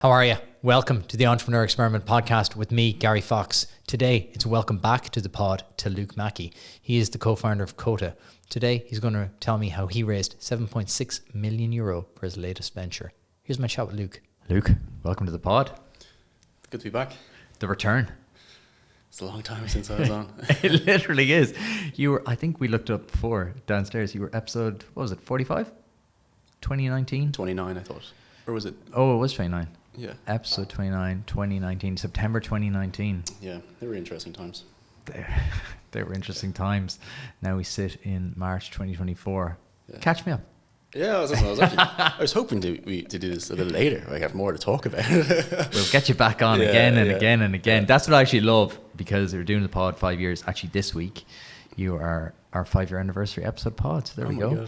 How are you? Welcome to the Entrepreneur Experiment podcast with me, Gary Fox. Today, it's welcome back to the pod to Luke Mackey. He is the co-founder of Kota. Today, he's going to tell me how he raised €7.6 million for his latest venture. Here's my chat with Luke. Luke, welcome to the pod. Good to be back. The return. It's a long time since I was on. It literally is. You were, I think we looked up before downstairs. You were episode, what was it, 45? 2019? 29, I thought. Or was it? Oh, it was 29. Yeah. Episode 29, 2019, September 2019. Yeah, they were interesting times. They were interesting times. Now we sit in March 2024. Yeah. Catch me up. Yeah, I was hoping to do this a little later. I have more to talk about. We'll get you back on again and again and again. That's what I actually love, because we're doing the pod 5 years. Actually, this week, you are our 5-year anniversary episode pod. So there we go.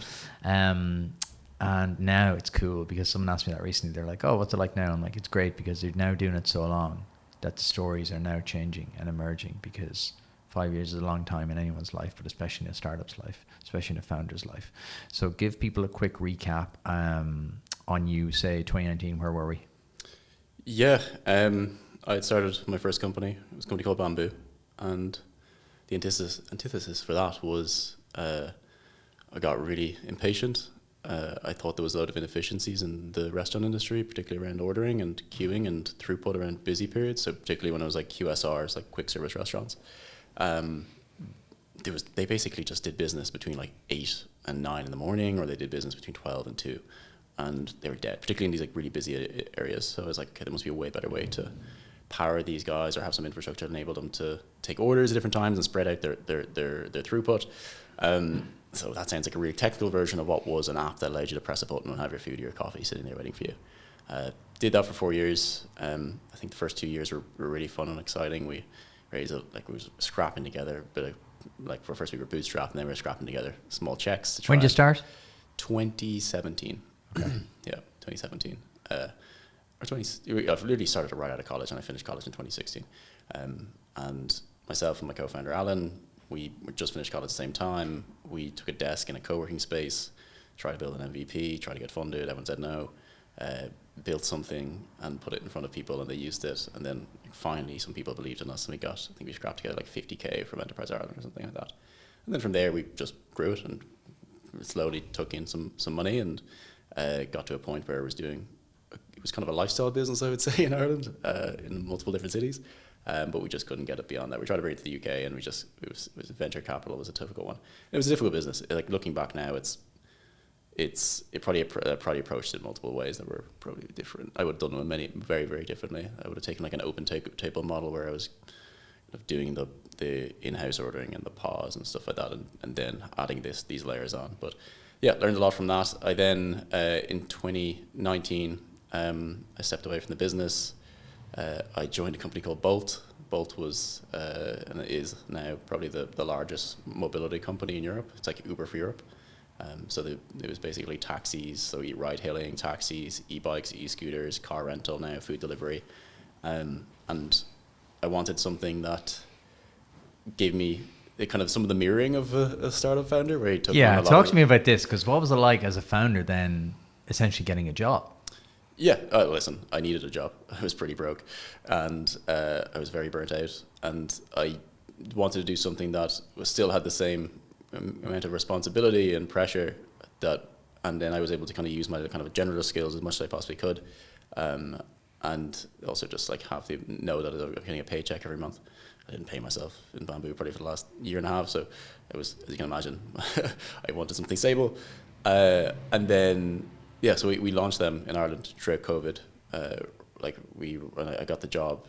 And now it's cool, because someone asked me that recently. They're like, oh, what's it like now? I'm like, it's great, because you're now doing it so long that the stories are now changing and emerging, because 5 years is a long time in anyone's life, but especially in a startup's life, especially in a founder's life. So give people a quick recap on you, say 2019, where were we? Yeah, I had started my first company. It was a company called Bamboo. And the antithesis for that was I got really impatient. I thought there was a lot of inefficiencies in the restaurant industry, particularly around ordering and queuing and throughput around busy periods. So particularly when it was like QSRs, like quick service restaurants, they basically just did business between like 8 and 9 in the morning, or they did business between 12 and 2, and they were dead, particularly in these like really busy areas. So I was like, okay, there must be a way better way to power these guys, or have some infrastructure to enable them to take orders at different times and spread out their throughput. So that sounds like a really technical version of what was an app that allowed you to press a button and have your food or your coffee sitting there waiting for you. Did that for 4 years. I think the first 2 years were really fun and exciting. We raised we were scrapping together, but for first we were bootstrapped, and then we were scrapping together small checks. When did you start? 2017. Okay. Yeah, 2017. I literally started right out of college, and I finished college in 2016. And myself and my co-founder Alan, we just finished college at the same time. We took a desk in a co-working space, tried to build an MVP, tried to get funded. Everyone said no. Built something and put it in front of people, and they used it. And then finally some people believed in us, and I think we scrapped together like 50K from Enterprise Ireland or something like that. And then from there we just grew it and slowly took in some money, and got to a point where it was kind of a lifestyle business, I would say, in Ireland, in multiple different cities. But we just couldn't get it beyond that. We tried to bring it to the UK, and it was venture capital was a difficult one. It was a difficult business. Like looking back now, it probably approached it in multiple ways that were probably different. I would have done them very, very differently. I would have taken like an open table model where I was doing the in-house ordering and the POS and stuff like that, and then adding these layers on. But yeah, learned a lot from that. I then in 2019 I stepped away from the business. I joined a company called Bolt. Bolt was, and it is now probably the largest mobility company in Europe. It's like Uber for Europe. So it was basically taxis, so ride-hailing, taxis, e-bikes, e-scooters, car rental now, food delivery. And I wanted something that gave me kind of some of the mirroring of a startup founder, where he took talk to me about this, because what was it like as a founder then essentially getting a job? Yeah, listen, I needed a job. I was pretty broke, and I was very burnt out, and I wanted to do something that still had the same amount of responsibility and pressure, and then I was able to kind of use my kind of generalist skills as much as I possibly could, and also just like know that I was getting a paycheck every month. I didn't pay myself in Bamboo probably for the last year and a half, so it was, as you can imagine, I wanted something stable, and then. Yeah, so we launched them in Ireland throughout COVID. When I got the job,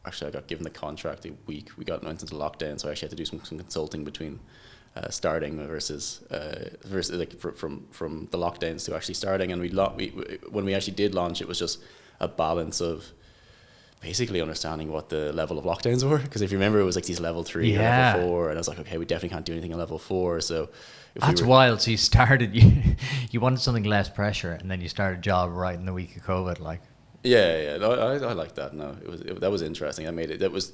actually I got given the contract a week. We went into lockdown, so I actually had to do some consulting between starting versus like from the lockdowns to actually starting. And when we actually did launch, it was just a balance of basically understanding what the level of lockdowns were. Because if you remember, it was like these level 3 or level 4, and I was like, okay, we definitely can't do anything in level 4. So that's wild. So you started, you wanted something less pressure, and then you started a job right in the week of COVID, like. Yeah. No, I like that. No, that was interesting. I made it. It was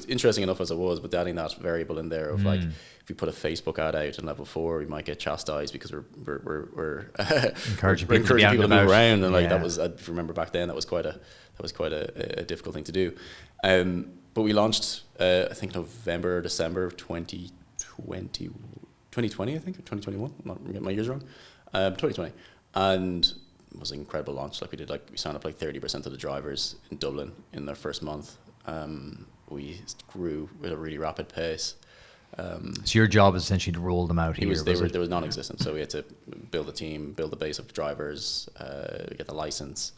interesting enough as it was, but adding that variable in there of like, if we put a Facebook ad out in level 4, we might get chastised because we're encouraging we're people encouraging people to move around, and like Yeah. that was, I remember back then that was quite a difficult thing to do. But we launched I think November or December of 2020, I think, or 2021. I'm not getting my years wrong. 2020, and it was an incredible launch. Like we signed up like 30% of the drivers in Dublin in their first month. We grew at a really rapid pace. So your job is essentially to roll them out here. There was non-existent, so we had to build a team, build a base of drivers, get the license.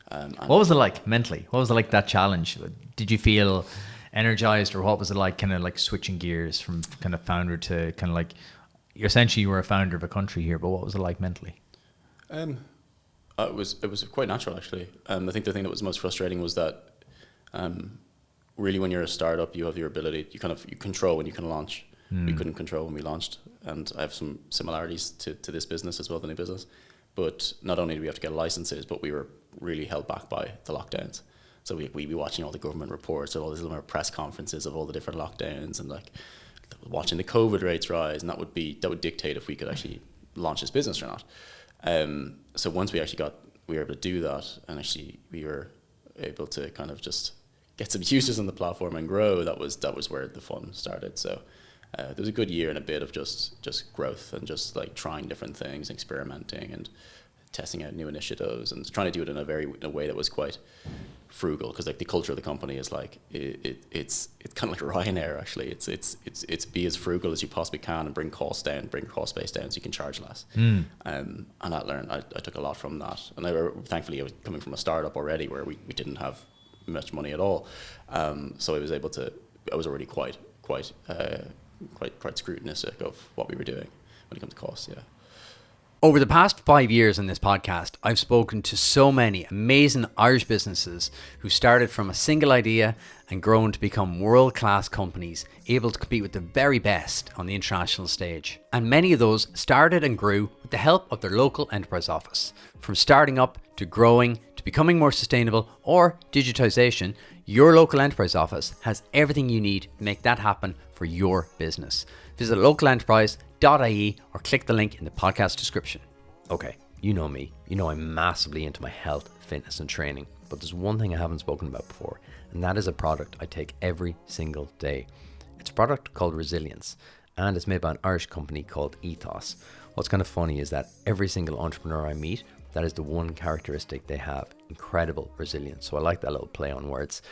What was it like mentally? What was it like, that challenge? Did you feel energized, or what was it like, kind of like switching gears from kind of founder to kind of like, essentially you were a founder of a country here, but what was it like mentally? It was quite natural, actually. I think the thing that was most frustrating was that really when you're a startup, you have your ability, you control when you can launch. We couldn't control when we launched, and I have some similarities to this business as well, the new business. But not only did we have to get licenses, but we were really held back by the lockdowns. So we'd be watching all the government reports, all these little press conferences of all the different lockdowns, and like watching the COVID rates rise, and that would dictate if we could actually launch this business or not. So once we were able to do that, and actually we were able to kind of just get some users on the platform and grow, that was where the fun started. So there was a good year and a bit of just growth and just like trying different things, experimenting and testing out new initiatives, and trying to do it in a way that was quite frugal, because like the culture of the company is like it's kind of like Ryanair, actually. It's be as frugal as you possibly can and bring cost base down so you can charge less. And I took a lot from that, and thankfully I was coming from a startup already where we didn't have much money at all, so I was already quite scrutinous of what we were doing when it comes to costs. Yeah. Over the past 5 years in this podcast, I've spoken to so many amazing Irish businesses who started from a single idea and grown to become world-class companies, able to compete with the very best on the international stage. And many of those started and grew with the help of their local enterprise office. From starting up to growing to becoming more sustainable or digitization, your local enterprise office has everything you need to make that happen for your business. Visit localenterprise.ie or click the link in the podcast description. Okay, you know me. You know I'm massively into my health, fitness and training. But there's one thing I haven't spoken about before, and that is a product I take every single day. It's a product called Resilience, and it's made by an Irish company called Ethos. What's kind of funny is that every single entrepreneur I meet, that is the one characteristic they have: incredible resilience. So I like that little play on words.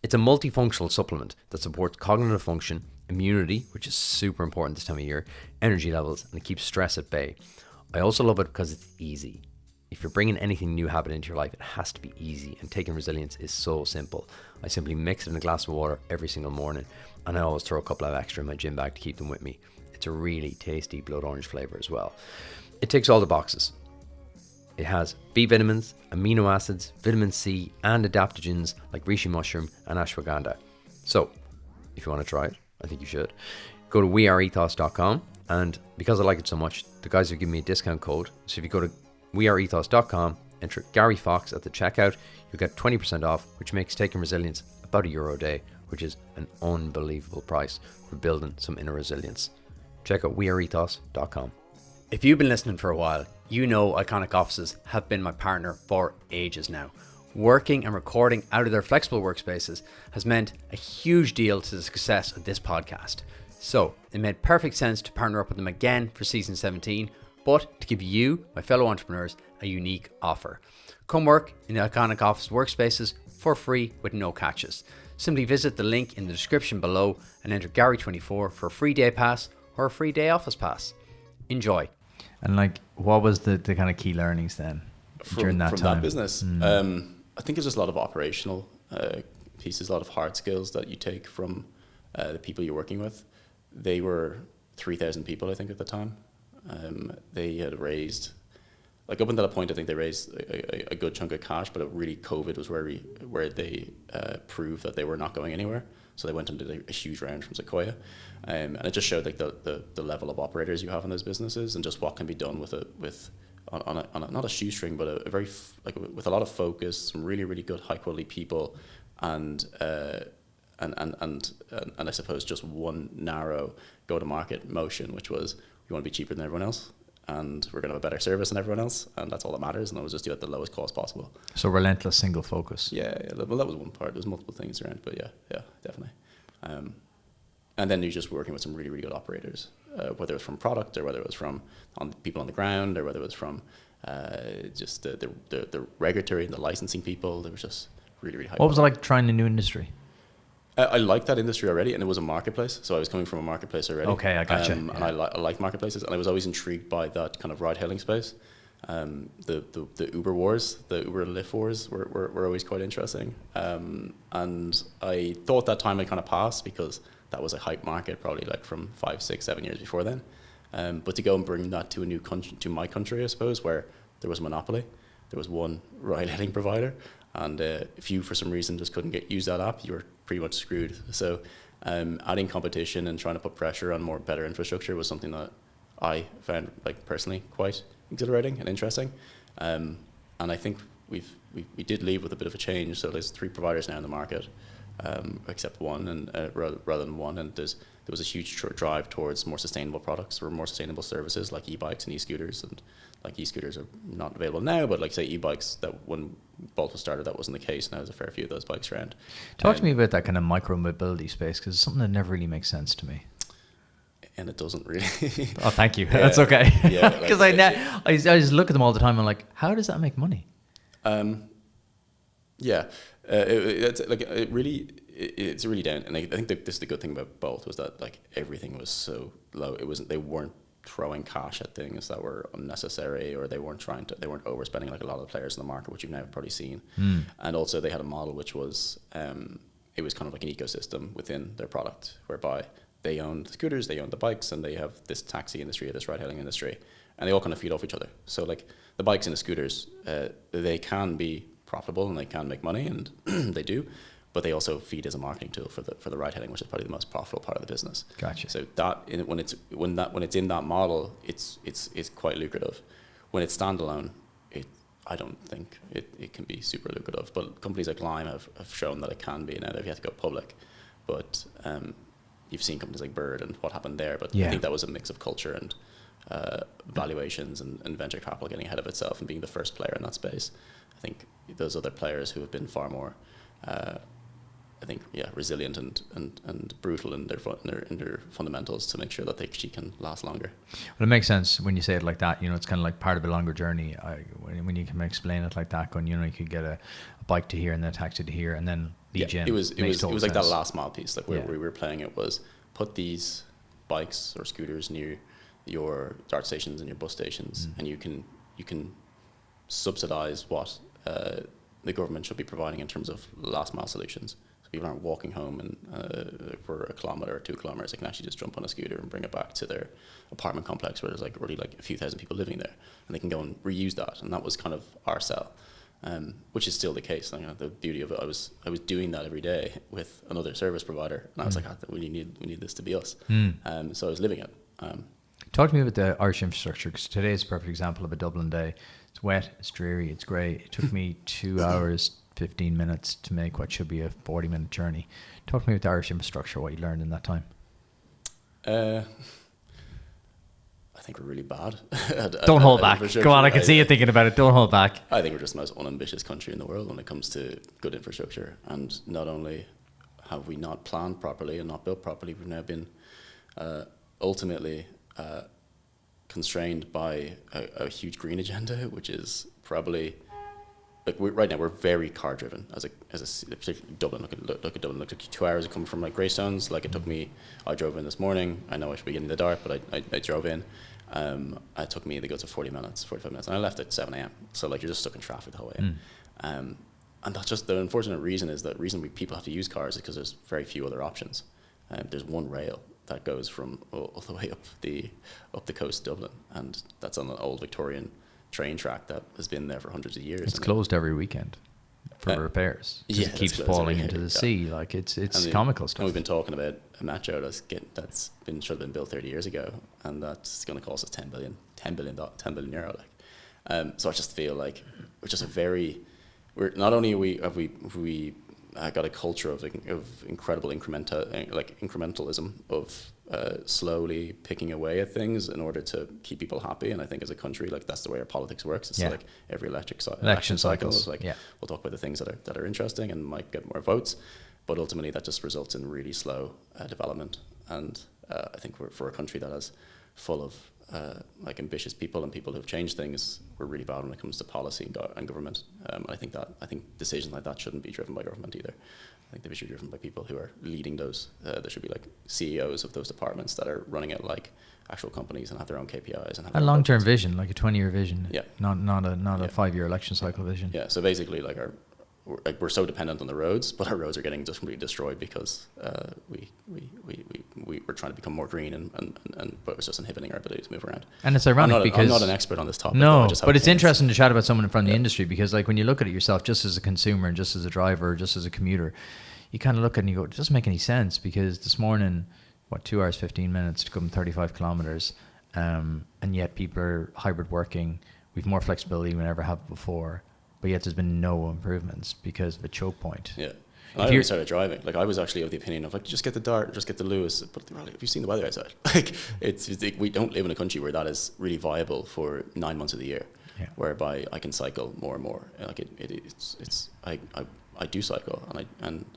It's a multifunctional supplement that supports cognitive function, immunity, which is super important this time of year, energy levels, and it keeps stress at bay. I also love it because it's easy. If you're bringing anything new habit into your life, it has to be easy, and taking Resilience is so simple. I simply mix it in a glass of water every single morning, and I always throw a couple of extra in my gym bag to keep them with me. It's a really tasty blood orange flavor as well. It ticks all the boxes. It has B vitamins, amino acids, vitamin C, and adaptogens like reishi mushroom and ashwagandha. So, if you want to try it, I think you should. Go to weareethos.com, and because I like it so much, the guys have given me a discount code. So if you go to weareethos.com, enter Gary Fox at the checkout, you'll get 20% off, which makes taking Resilience about €1 a day, which is an unbelievable price for building some inner resilience. Check out weareethos.com. If you've been listening for a while, you know Iconic Offices have been my partner for ages now. Working and recording out of their flexible workspaces has meant a huge deal to the success of this podcast. So it made perfect sense to partner up with them again for season 17, but to give you, my fellow entrepreneurs, a unique offer. Come work in the Iconic Office workspaces for free with no catches. Simply visit the link in the description below and enter Gary24 for a free day pass or a free day office pass. Enjoy. And like, what was the kind of key learnings then during that time? From that business? I think it's just a lot of operational pieces, a lot of hard skills that you take from the people you're working with. They were 3,000 people, I think, at the time. They had raised, like up until that point, I think they raised a good chunk of cash, but really COVID was where they proved that they were not going anywhere. So they went and did a huge round from Sequoia, and it just showed like the level of operators you have in those businesses, and just what can be done with not a shoestring, but a very with a lot of focus, some really really good high quality people, and I suppose just one narrow go to market motion, which was we want to be cheaper than everyone else, and we're going to have a better service than everyone else, and that's all that matters, and that was just do it at the lowest cost possible. So relentless single focus. Yeah, well, that was one part. There's multiple things around, but yeah, definitely. And then you're just working with some really, really good operators, whether it was from product or whether it was from people on the ground or whether it was from just the regulatory and the licensing people. There was just really, really high. What was it like trying a new industry? I liked that industry already, and it was a marketplace, so I was coming from a marketplace already. Okay, I gotcha. And I liked marketplaces, and I was always intrigued by that kind of ride-hailing space. The Uber wars, the Uber Lyft wars were always quite interesting. And I thought that time had kind of passed because that was a hype market, probably like from 5, 6, 7 years before then. But to go and bring that to a new country, to my country, I suppose, where there was a monopoly, there was one ride-hailing provider, and if you for some reason just couldn't use that app, you were pretty much screwed. So adding competition and trying to put pressure on better infrastructure was something that I found personally quite exhilarating and interesting. And I think we did leave with a bit of a change. So there's 3 providers now in the market, except one, and rather than one. And there was a huge drive towards more sustainable products or more sustainable services like e-bikes and e-scooters. And like e-scooters are not available now, but like say e-bikes, that when Bolt was started, that wasn't the case. Now there's a fair few of those bikes around. Talk to me about that kind of micromobility space, because it's something that never really makes sense to me. And it doesn't really. Oh, thank you. Yeah. That's okay. Yeah, because I just look at them all the time and I'm like, how does that make money? Yeah, it's really down. And I think that this is the good thing about Bolt was that like everything was so low. They weren't throwing cash at things that were unnecessary, or they weren't overspending like a lot of the players in the market, which you've now probably seen. And also they had a model which was it was kind of like an ecosystem within their product, whereby they owned the scooters, they owned the bikes, and they have this taxi industry, this ride-hailing industry, and they all kind of feed off each other. So like the bikes and the scooters, they can be profitable and they can make money, and they do, but they also feed as a marketing tool for the ride-hailing, which is probably the most profitable part of the business. Gotcha. So that when it's in that model, it's quite lucrative. When it's standalone, I don't think it can be super lucrative. But companies like Lime have shown that it can be. Now they've yet to go public, but you've seen companies like Bird and what happened there. But yeah. I think that was a mix of culture and valuations and venture capital getting ahead of itself and being the first player in that space. I think those other players who have been far more, resilient and brutal in their fundamentals to make sure that they actually can last longer. Well, it makes sense when you say it like that. It's kind of like part of a longer journey. When you can explain it like that, going, you could get a bike to here and then a taxi to here and then lead in. It was like that last mile piece. Like where we were playing it was put these bikes or scooters near your dart stations and your bus stations, and you can subsidize what the government should be providing in terms of last mile solutions. So people aren't walking home and for a kilometer or 2 kilometers. They can actually just jump on a scooter and bring it back to their apartment complex where there's already a few thousand people living there, and they can go and reuse that. And that was kind of our sell, which is still the case. The beauty of it, I was doing that every day with another service provider, and I was like, we need this to be us. So I was living it. Talk to me about the Irish infrastructure, because today is a perfect example of a Dublin day. It's wet, it's dreary, it's grey. It took me 2 hours, 15 minutes to make what should be a 40-minute journey. Talk to me about the Irish infrastructure, what you learned in that time. I think we're really bad. Don't hold back. Go on, I can see you thinking about it. Don't hold back. I think we're just the most unambitious country in the world when it comes to good infrastructure. And not only have we not planned properly and not built properly, we've now been ultimately constrained by a huge green agenda, which is probably right now we're very car driven as a particularly Dublin. Look at Dublin. Look at 2 hours to come from Greystones. It took me. I drove in this morning. I know I should be getting the dart, but I drove in. It took me to go to 45 minutes, and I left at 7 a.m. So you're just stuck in traffic the whole way. And that's just the unfortunate reason is that people have to use cars is because there's very few other options. There's one rail that goes from all the way up the coast of Dublin, and that's on an old Victorian train track that has been there for hundreds of years. It's closed every weekend for repairs. It keeps falling into the sea. It's comical stuff. And we've been talking about a metro that's should have been built 30 years ago, and that's going to cost us 10 billion euro. So I just feel like we're just we're not only have we got a culture of incredible incrementalism of slowly picking away at things in order to keep people happy. And I think as a country, like that's the way our politics works. It's like every election cycle is like, we'll talk about the things that are interesting and might get more votes, but ultimately that just results in really slow development. And I think for a country that is full of like ambitious people and people who've changed things, we're really bad when it comes to policy and government. I think decisions like that shouldn't be driven by government either. I think they should be driven by people who are leading those. There should be like CEOs of those departments that are running it like actual companies and have their own KPIs and have a long-term vision, like a 20-year vision. Yeah, not a 5-year election cycle vision. Yeah, so basically, like we're so dependent on the roads, but our roads are getting just completely destroyed because we're trying to become more green but it's just inhibiting our ability to move around. And it's ironic because I'm not an expert on this topic. No, but it's interesting to chat about someone from the industry, because like when you look at it yourself, just as a consumer and just as a driver, just as a commuter, you kind of look at it and you go, it doesn't make any sense, because this morning, 2 hours 15 minutes to come 35 kilometers, and yet people are hybrid working. We've more flexibility than we ever have before. But yet there's been no improvements because of a choke point. Yeah. I only started driving. Like I was actually of the opinion of like, just get the Dart, just get the Lewis. But have you seen the weather outside? Like we don't live in a country where that is really viable for 9 months of the year, whereby I can cycle more and more. Like I do cycle and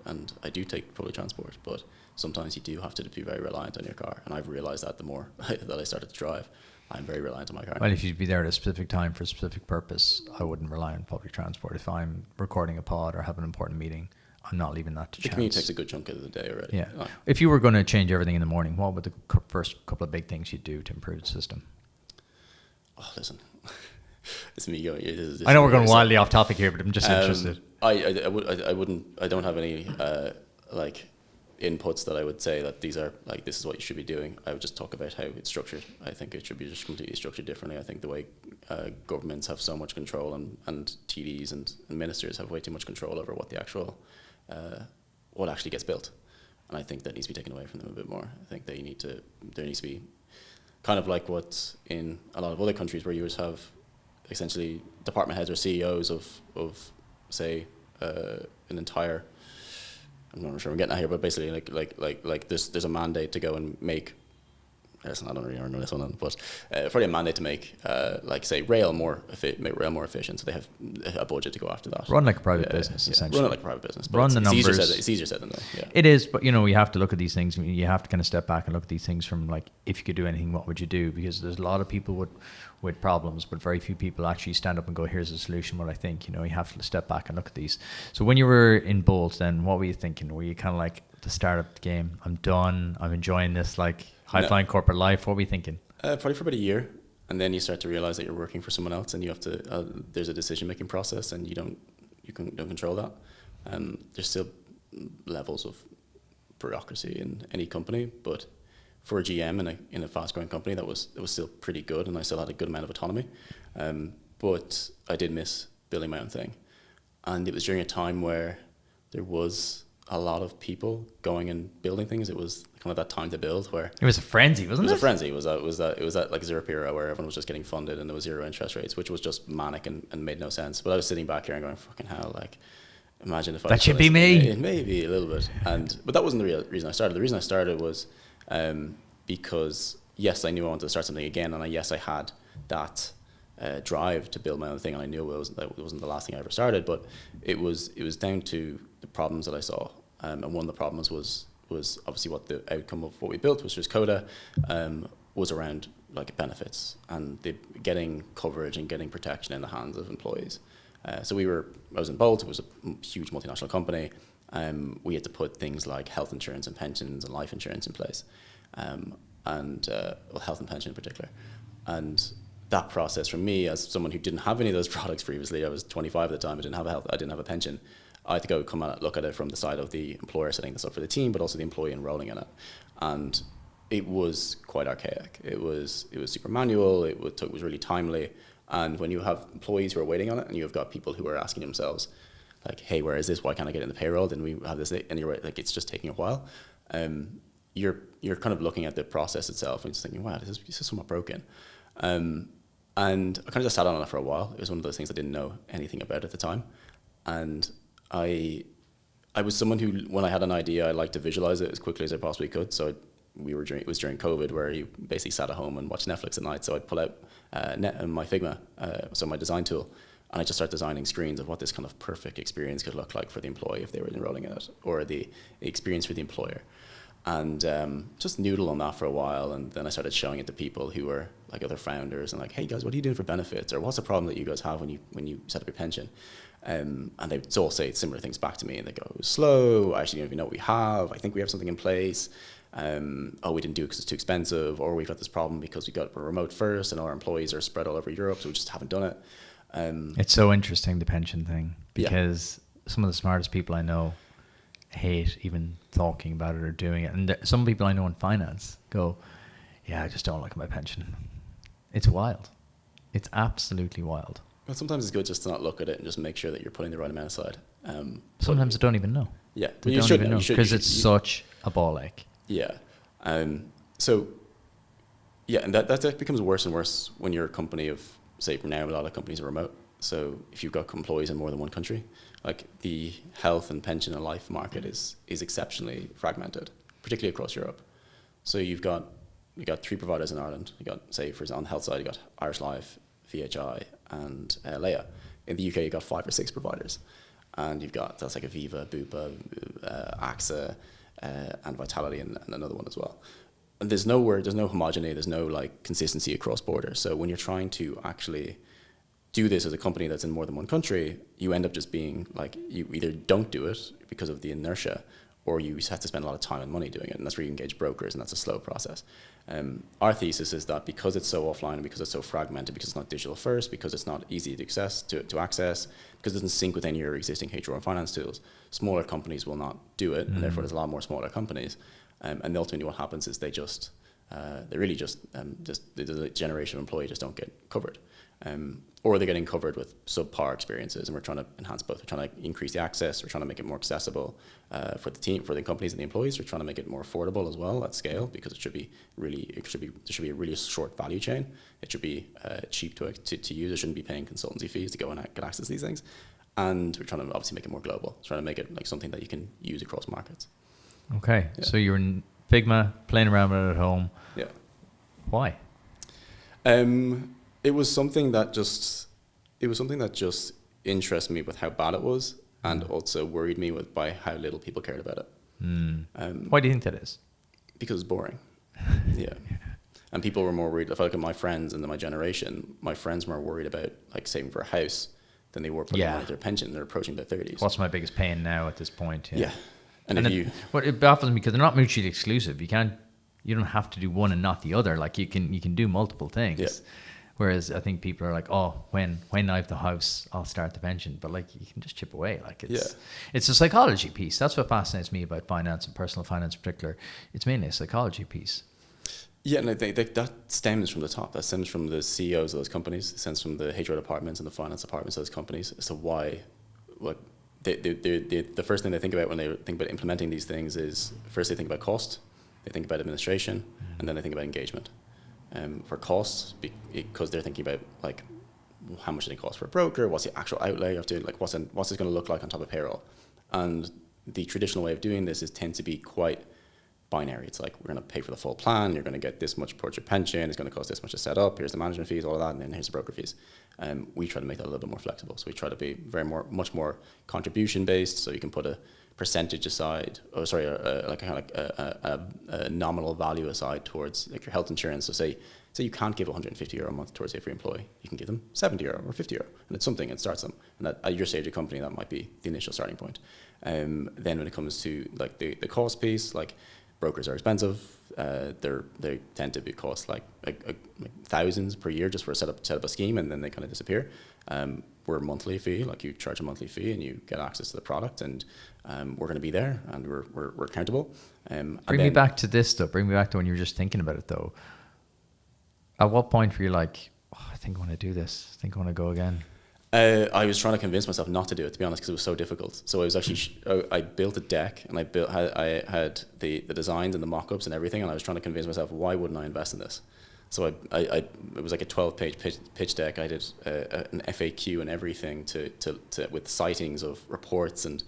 I do take public transport, but sometimes you do have to be very reliant on your car. And I've realized that the more that I started to drive, I'm very reliant on my car. Well, if you'd be there at a specific time for a specific purpose, I wouldn't rely on public transport. If I'm recording a pod or have an important meeting, I'm not leaving that to chance. The commute takes a good chunk of the day already. Yeah. Oh. If you were going to change everything in the morning, what would the first couple of big things you'd do to improve the system? Oh, listen. It's me going. I know we're going wildly off topic here, but I'm just interested. I don't have any like inputs that I would say that these are like, this is what you should be doing. I would just talk about how it's structured. I think it should be just completely structured differently. I think the way governments have so much control and TDs and ministers have way too much control over what the actual what actually gets built, and I think that needs to be taken away from them a bit more. I think there needs to be kind of like what's in a lot of other countries, where you just have essentially department heads or CEOs of say an entire, I'm not sure I'm getting at here, but basically like there's a mandate to go and make, listen, I don't really know this one, but probably a mandate to make like say make rail more efficient, so they have a budget to go after that. Run like a private business, essentially. Run it like a private business. Run the numbers. It's easier said than done. Yeah. It is, but you know, you have to look at these things. You have to kind of step back and look at these things from like, if you could do anything, what would you do? Because there's a lot of people with problems, but very few people actually stand up and go, here's a solution. What I think, you know, you have to step back and look at these. So when you were in Bolt, then what were you thinking? Were you kind of like, the start of the game, I'm done, I'm enjoying this like high-flying corporate life? What were you thinking? Probably for about a year, and then you start to realize that you're working for someone else, and you have to there's a decision-making process, and you don't control that. There's still levels of bureaucracy in any company, but for a GM in a fast-growing company, it was still pretty good, and I still had a good amount of autonomy. But I did miss building my own thing, and it was during a time where there was a lot of people going and building things. It was kind of that time to build, where it was a frenzy, wasn't it? It was a frenzy. It was that like Zero era where everyone was just getting funded and there was zero interest rates, which was just manic and made no sense. But I was sitting back here and going, fucking hell, like, imagine if that should be me. Maybe a little bit. But that wasn't the real reason I started. The reason I started was because yes, I knew I wanted to start something again, and I had that drive to build my own thing, and I knew it wasn't the last thing I ever started, but it was down to the problems that I saw, and one of the problems was obviously what the outcome of what we built, which was Kota, was around like benefits and getting coverage and getting protection in the hands of employees. So I was in Bolt. It was a huge multinational company. We had to put things like health insurance and pensions and life insurance in place, and health and pension in particular, and that process for me, as someone who didn't have any of those products previously, I was 25 at the time, I didn't have I didn't have a pension. I had to come and look at it from the side of the employer setting this up for the team, but also the employee enrolling in it. And it was quite archaic. It was super manual, it was really timely. And when you have employees who are waiting on it, and you've got people who are asking themselves, like, hey, where is this? Why can't I get it in the payroll? Then we have this, and you're right, like, it's just taking a while. You're kind of looking at the process itself and just thinking, wow, this is somewhat broken. And I kind of just sat on it for a while. It was one of those things I didn't know anything about at the time. And I was someone who, when I had an idea, I liked to visualize it as quickly as I possibly could. So it was during COVID, where you basically sat at home and watched Netflix at night. So I'd pull out my Figma, so my design tool, and I just start designing screens of what this kind of perfect experience could look like for the employee if they were enrolling in it, or the experience for the employer. And just noodle on that for a while, and then I started showing it to people who were like other founders, and like, hey guys, what are you doing for benefits, or what's the problem that you guys have when you set up your pension? And they all say similar things back to me, and they go, it was slow, I actually don't even know what we have, I think we have something in place, we didn't do it because it's too expensive, or we've got this problem because we're remote first and our employees are spread all over Europe, so we just haven't done it. It's so interesting, the pension thing, because some of the smartest people I know hate even talking about it or doing it. And some people I know in finance go, yeah, I just don't like my pension. It's wild. It's absolutely wild. Well, sometimes it's good just to not look at it and just make sure that you're putting the right amount aside. Sometimes I don't even know. Yeah. They don't even know because it's such a ball ache. Yeah. And that becomes worse and worse when you're a company of, say, now a lot of companies are remote. So if you've got employees in more than one country, like the health and pension and life market is exceptionally fragmented, particularly across Europe. So you got 3 providers in Ireland. You got, say, on the health side, you got Irish Life, VHI, and Leia. In the UK, you got 5 or 6 providers, and that's like Aviva, Bupa, AXA, and Vitality, and another one as well. And there's no homogeneity, there's no like consistency across borders. So when you're trying to actually do this as a company that's in more than one country, you end up just being like, you either don't do it because of the inertia, or you have to spend a lot of time and money doing it, and that's where you engage brokers, and that's a slow process. Our thesis is that because it's so offline, and because it's so fragmented, because it's not digital first, because it's not easy to access, because it doesn't sync with any of your existing HR and finance tools, smaller companies will not do it, and therefore there's a lot more smaller companies. And ultimately what happens is the generation of employee just don't get covered. Or they're getting covered with subpar experiences, and we're trying to enhance both. We're trying to increase the access, we're trying to make it more accessible for the team, for the companies and the employees. We're trying to make it more affordable as well at scale, because there should be a really short value chain. It should be cheap to use. It shouldn't be paying consultancy fees to go and get access to these things. And we're trying to obviously make it more global, trying to make it like something that you can use across markets. Okay, so you're in Figma, playing around with it at home. Yeah. Why? It was something that just interested me with how bad it was, and also worried me by how little people cared about it. Why do you think that is? Because it's boring. Yeah. And people were more worried. If I look at my friends and my generation, my friends were more worried about like saving for a house than they were putting money into their pension. They're approaching their 30s. What's my biggest pain now at this point? Yeah. And it baffles me because they're not mutually exclusive. You don't have to do one and not the other. Like you can do multiple things. Yeah. Whereas I think people are like, oh, when I have the house, I'll start the pension. But like you can just chip away. Like it's a psychology piece. That's what fascinates me about finance and personal finance in particular. It's mainly a psychology piece. Yeah, and I think that stems from the top. That stems from the CEOs of those companies. It stems from the HR departments and the finance departments of those companies as to why, the first thing they think about when they think about implementing these things is first they think about cost, they think about administration, and then they think about engagement. For costs, because they're thinking about like how much it costs for a broker, what's the actual outlay you have to, like what's it going to look like on top of payroll. And the traditional way of doing this tends to be quite binary. It's like, we're going to pay for the full plan, you're going to get this much towards your pension, it's going to cost this much to set up, here's the management fees, all of that, and then here's the broker fees. We try to make that a little bit more flexible. So we try to be much more contribution based, so you can put a percentage aside, a nominal value aside towards like your health insurance. So say you can't give €150 a month towards every employee, you can give them €70 or €50, and it's something, it starts them. And that, at your stage of company, that might be the initial starting point. Then when it comes to like the cost piece, like brokers are expensive. They tend to be cost like thousands per year just for set up a scheme, and then they kind of disappear. We're a monthly fee, like you charge a monthly fee and you get access to the product, and we're going to be there, and we're accountable. Bring me back to this though. Bring me back to when you were just thinking about it though. At what point were you like, oh, I think I want to do this. I think I want to go again? I was trying to convince myself not to do it, to be honest, because it was so difficult. So I was actually, I built a deck, and I had the designs and the mock-ups and everything, and I was trying to convince myself, why wouldn't I invest in this? So it was like a 12-page pitch deck. I did an FAQ and everything to with sightings of reports and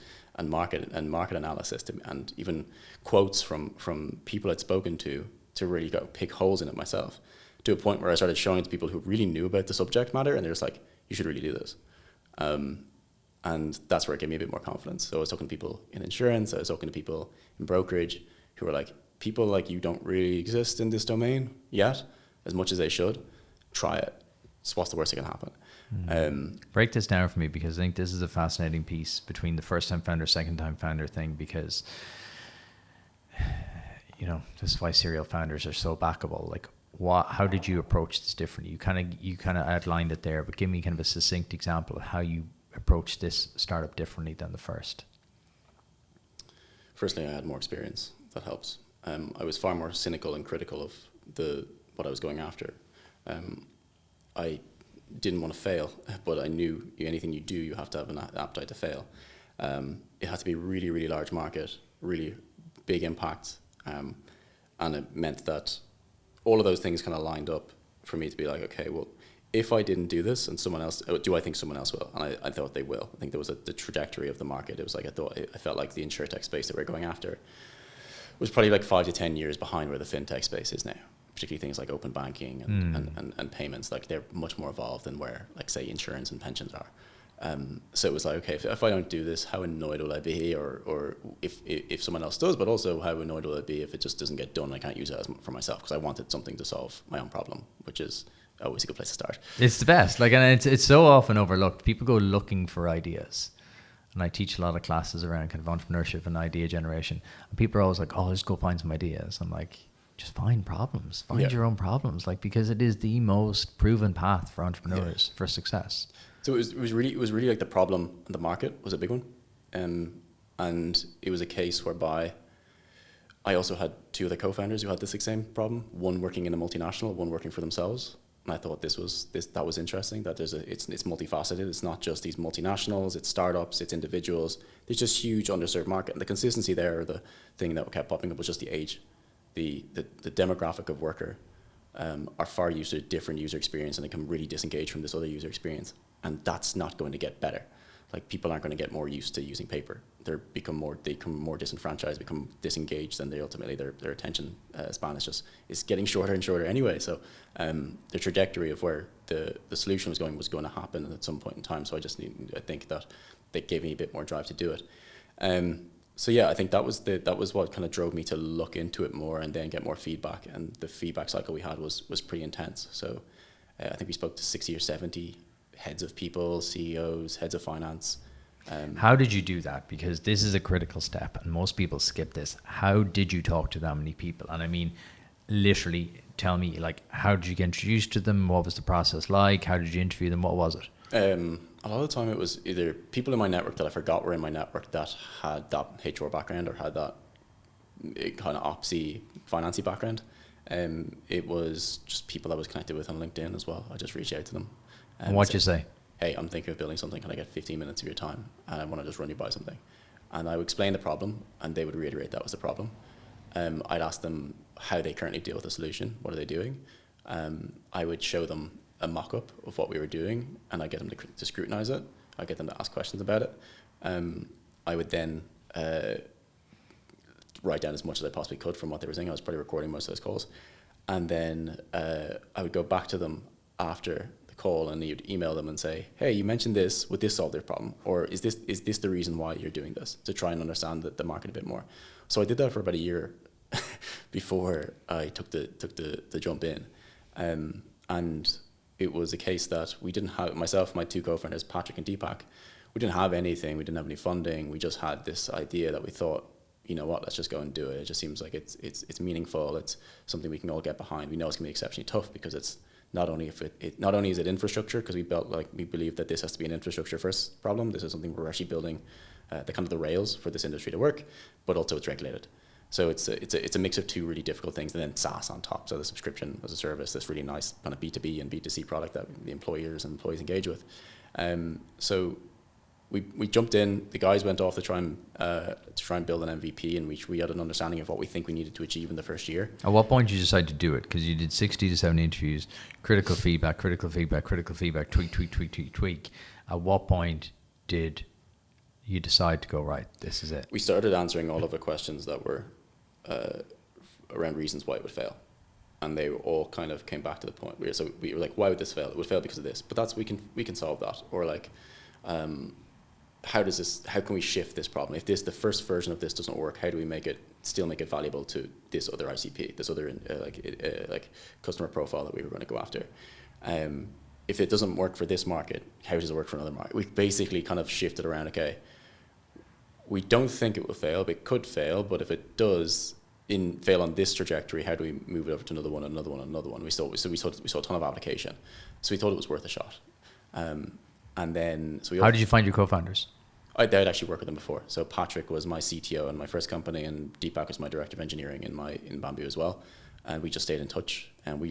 market analysis and even quotes from people I'd spoken to really go pick holes in it myself, to a point where I started showing it to people who really knew about the subject matter, and they're just like, you should really do this. And that's where it gave me a bit more confidence. So I was talking to people in insurance, I was talking to people in brokerage who were like, people like you don't really exist in this domain yet, as much as they should. Try it. So what's the worst that can happen? Break this down for me, because I think this is a fascinating piece between the first-time founder, second-time founder thing, because, you know, this is why serial founders are so backable. Like, how did you approach this differently? You kind of outlined it there, but give me kind of a succinct example of how you approach this startup differently than the first. Firstly, I had more experience. That helps. I was far more cynical and critical of what I was going after. I didn't want to fail, but I knew anything you do, you have to have an appetite to fail. It had to be a really, really large market, really big impact, and it meant that all of those things kind of lined up for me to be like, okay, well, if I didn't do this and someone else, do I think someone else will? And I thought they will. I think there was the trajectory of the market. It was like, I felt like the insurtech space that we're going after was probably like 5 to 10 years behind where the fintech space is now, particularly things like open banking and payments. Like, they're much more evolved than where, like, say, insurance and pensions are. So it was like, okay, if I don't do this, how annoyed will I be? Or if someone else does, but also how annoyed will I be if it just doesn't get done? I can't use it for myself, because I wanted something to solve my own problem, which is always a good place to start. It's the best. Like, and it's so often overlooked. People go looking for ideas. And I teach a lot of classes around kind of entrepreneurship and idea generation. And people are always like, oh, just go find some ideas. I'm like, just find problems. Find your own problems. Like, because it is the most proven path for entrepreneurs for success. So it was really like the problem in the market was a big one. And it was a case whereby I also had 2 other co-founders who had this same problem, one working in a multinational, one working for themselves. And I thought that was interesting, that it's multifaceted. It's not just these multinationals, it's startups, it's individuals. There's just huge underserved market. And the consistency there, the thing that kept popping up, was just the age. The demographic of worker are far used to different user experience, and they can really disengage from this other user experience. And that's not going to get better. Like, people aren't going to get more used to using paper. They become more disenfranchised, become disengaged, and ultimately their attention span is getting shorter and shorter anyway. So the trajectory of where the solution was going to happen at some point in time. So I think that they gave me a bit more drive to do it. So yeah, I think that was what kind of drove me to look into it more and then get more feedback. And the feedback cycle we had was pretty intense. So I think we spoke to 60 or 70 heads of people, CEOs, heads of finance. How did you do that? Because this is a critical step, and most people skip this. How did you talk to that many people? And I mean, literally, tell me, like, how did you get introduced to them? What was the process like? How did you interview them? What was it? A lot of the time it was either people in my network that I forgot were in my network that had that HR background or had that kind of opsy, financy background. It was just people I was connected with on LinkedIn as well. I just reached out to them. And what'd you say? Hey, I'm thinking of building something. Can I get 15 minutes of your time? And I want to just run you by something. And I would explain the problem, and they would reiterate that was the problem. I'd ask them how they currently deal with the solution. What are they doing? I would show them a mock-up of what we were doing, and I'd get them to scrutinize it. I'd get them to ask questions about it. I would then write down as much as I possibly could from what they were saying. I was probably recording most of those calls. And then I would go back to them after call, and you'd email them and say, hey, you mentioned this, would this solve their problem? Or is this the reason why you're doing this? To try and understand the market a bit more. So I did that for about a year before I took the jump in. And it was a case that we didn't have, myself, my 2 co-founders, Patrick and Deepak, we didn't have anything, we didn't have any funding, we just had this idea that we thought, you know what, let's just go and do it. It just seems like it's meaningful, it's something we can all get behind. We know it's gonna be exceptionally tough, because it's not only is it infrastructure, because we believe that this has to be an infrastructure first problem. This is something we're actually building the rails for this industry to work, but also it's regulated. So it's a mix of 2 really difficult things, and then SaaS on top. So the subscription as a service, this really nice kind of B2B and B2C product that the employers and employees engage with. So we jumped in. The guys went off to try and build an MVP, and we had an understanding of what we think we needed to achieve in the first year. At what point did you decide to do it? Because you did 60 to 70 interviews, critical feedback, tweak. At what point did you decide to go, right, this is it? We started answering all of the questions that were around reasons why it would fail. And they all kind of came back to the point where we were like, why would this fail? It would fail because of this. But we can solve that. Or like, how can we shift this problem? If the first version of this doesn't work, how do we still make it valuable to this other ICP, this other like customer profile that we were going to go after? If it doesn't work for this market, how does it work for another market? We basically kind of shifted around, okay, we don't think it will fail, but it could fail, but if it does fail on this trajectory, how do we move it over to another one? We saw a ton of application. So we thought it was worth a shot. And then, how did you find your co-founders? I'd actually worked with them before. So Patrick was my CTO in my first company, and Deepak was my director of engineering in Bamboo as well. And we just stayed in touch. And we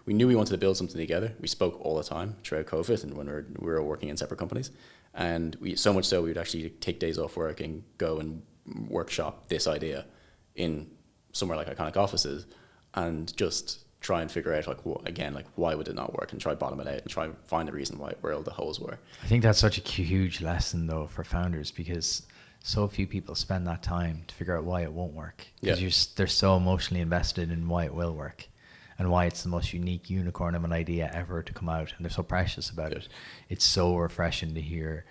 knew we wanted to build something together. We spoke all the time throughout COVID and when we were working in separate companies. And so much so we would actually take days off work and go and workshop this idea in somewhere like Iconic Offices and just try and figure out why would it not work, and try bottom it out and try and find the reason where all the holes were. I think that's such a huge lesson though for founders, because so few people spend that time to figure out why it won't work, because they're so emotionally invested in why it will work and why it's the most unique unicorn of an idea ever to come out, and they're so precious about it. It's so refreshing to hear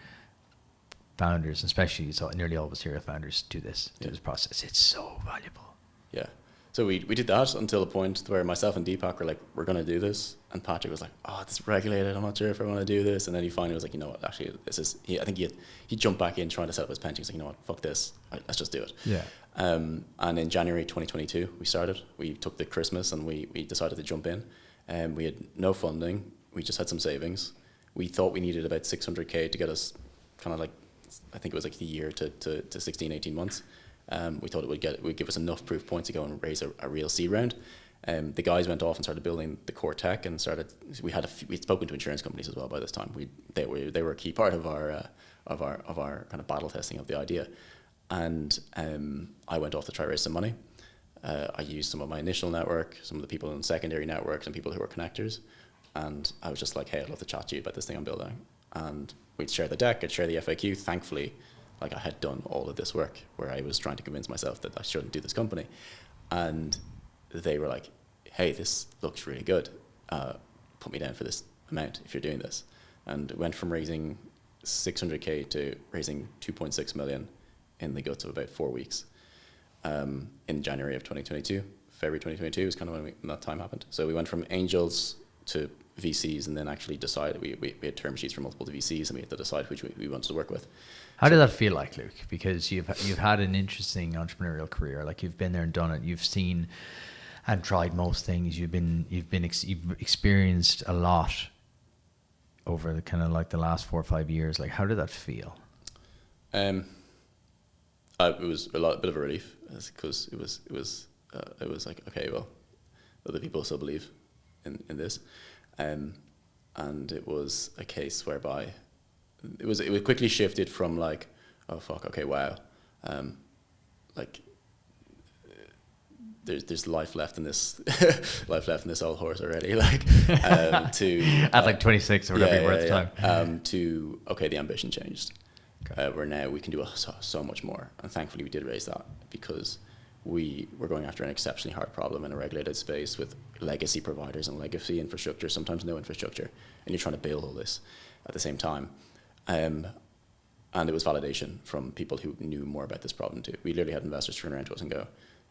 founders, especially nearly always serial founders, do this process. It's so valuable. Yeah. So we did that until a point where myself and Deepak were like, we're going to do this. And Patrick was like, oh, it's regulated. I'm not sure if I want to do this. And then he finally was like, you know what, actually, I think he jumped back in trying to set up his pension. He's like, you know what, fuck this. Let's just do it. Yeah. And in January 2022, we started. We took the Christmas and we decided to jump in. We had no funding. We just had some savings. We thought we needed about 600K to get us kind of like, I think it was like the year to 16, 18 months. We thought it would give us enough proof points to go and raise a real seed round. The guys went off and started building the core tech and we'd spoken to insurance companies as well by this time. They were a key part of our kind of battle testing of the idea. And I went off to try to raise some money. I used some of my initial network, some of the people in secondary networks and people who were connectors. And I was just like, hey, I'd love to chat to you about this thing I'm building. And we'd share the deck, I'd share the FAQ. Thankfully, like I had done all of this work where I was trying to convince myself that I shouldn't do this company. And they were like, hey, this looks really good. Put me down for this amount if you're doing this. And it went from raising 600K to raising 2.6 million in the guts of about 4 weeks. In January of 2022, February 2022 is kind of when that time happened. So we went from angels to VCs, and then actually decided we had term sheets for multiple VCs, and we had to decide which we wanted to work with. How did that feel like, Luke? Because you've had an interesting entrepreneurial career. Like you've been there and done it. You've seen and tried most things. You've experienced a lot over the kind of like the last 4 or 5 years. Like, how did that feel? It was a bit of a relief, because it was like, okay, well, other people still believe in this. And it was a case whereby it quickly shifted from like, oh fuck, okay, wow, like there's life left in this old horse already, like to at like 26 or whatever you were at the time. To okay, the ambition changed. Okay. Where now we can do so much more, and thankfully we did raise that because we were going after an exceptionally hard problem in a regulated space with legacy providers and legacy infrastructure, sometimes no infrastructure, and you're trying to build all this at the same time. And it was validation from people who knew more about this problem too. We literally had investors turn around to us and go,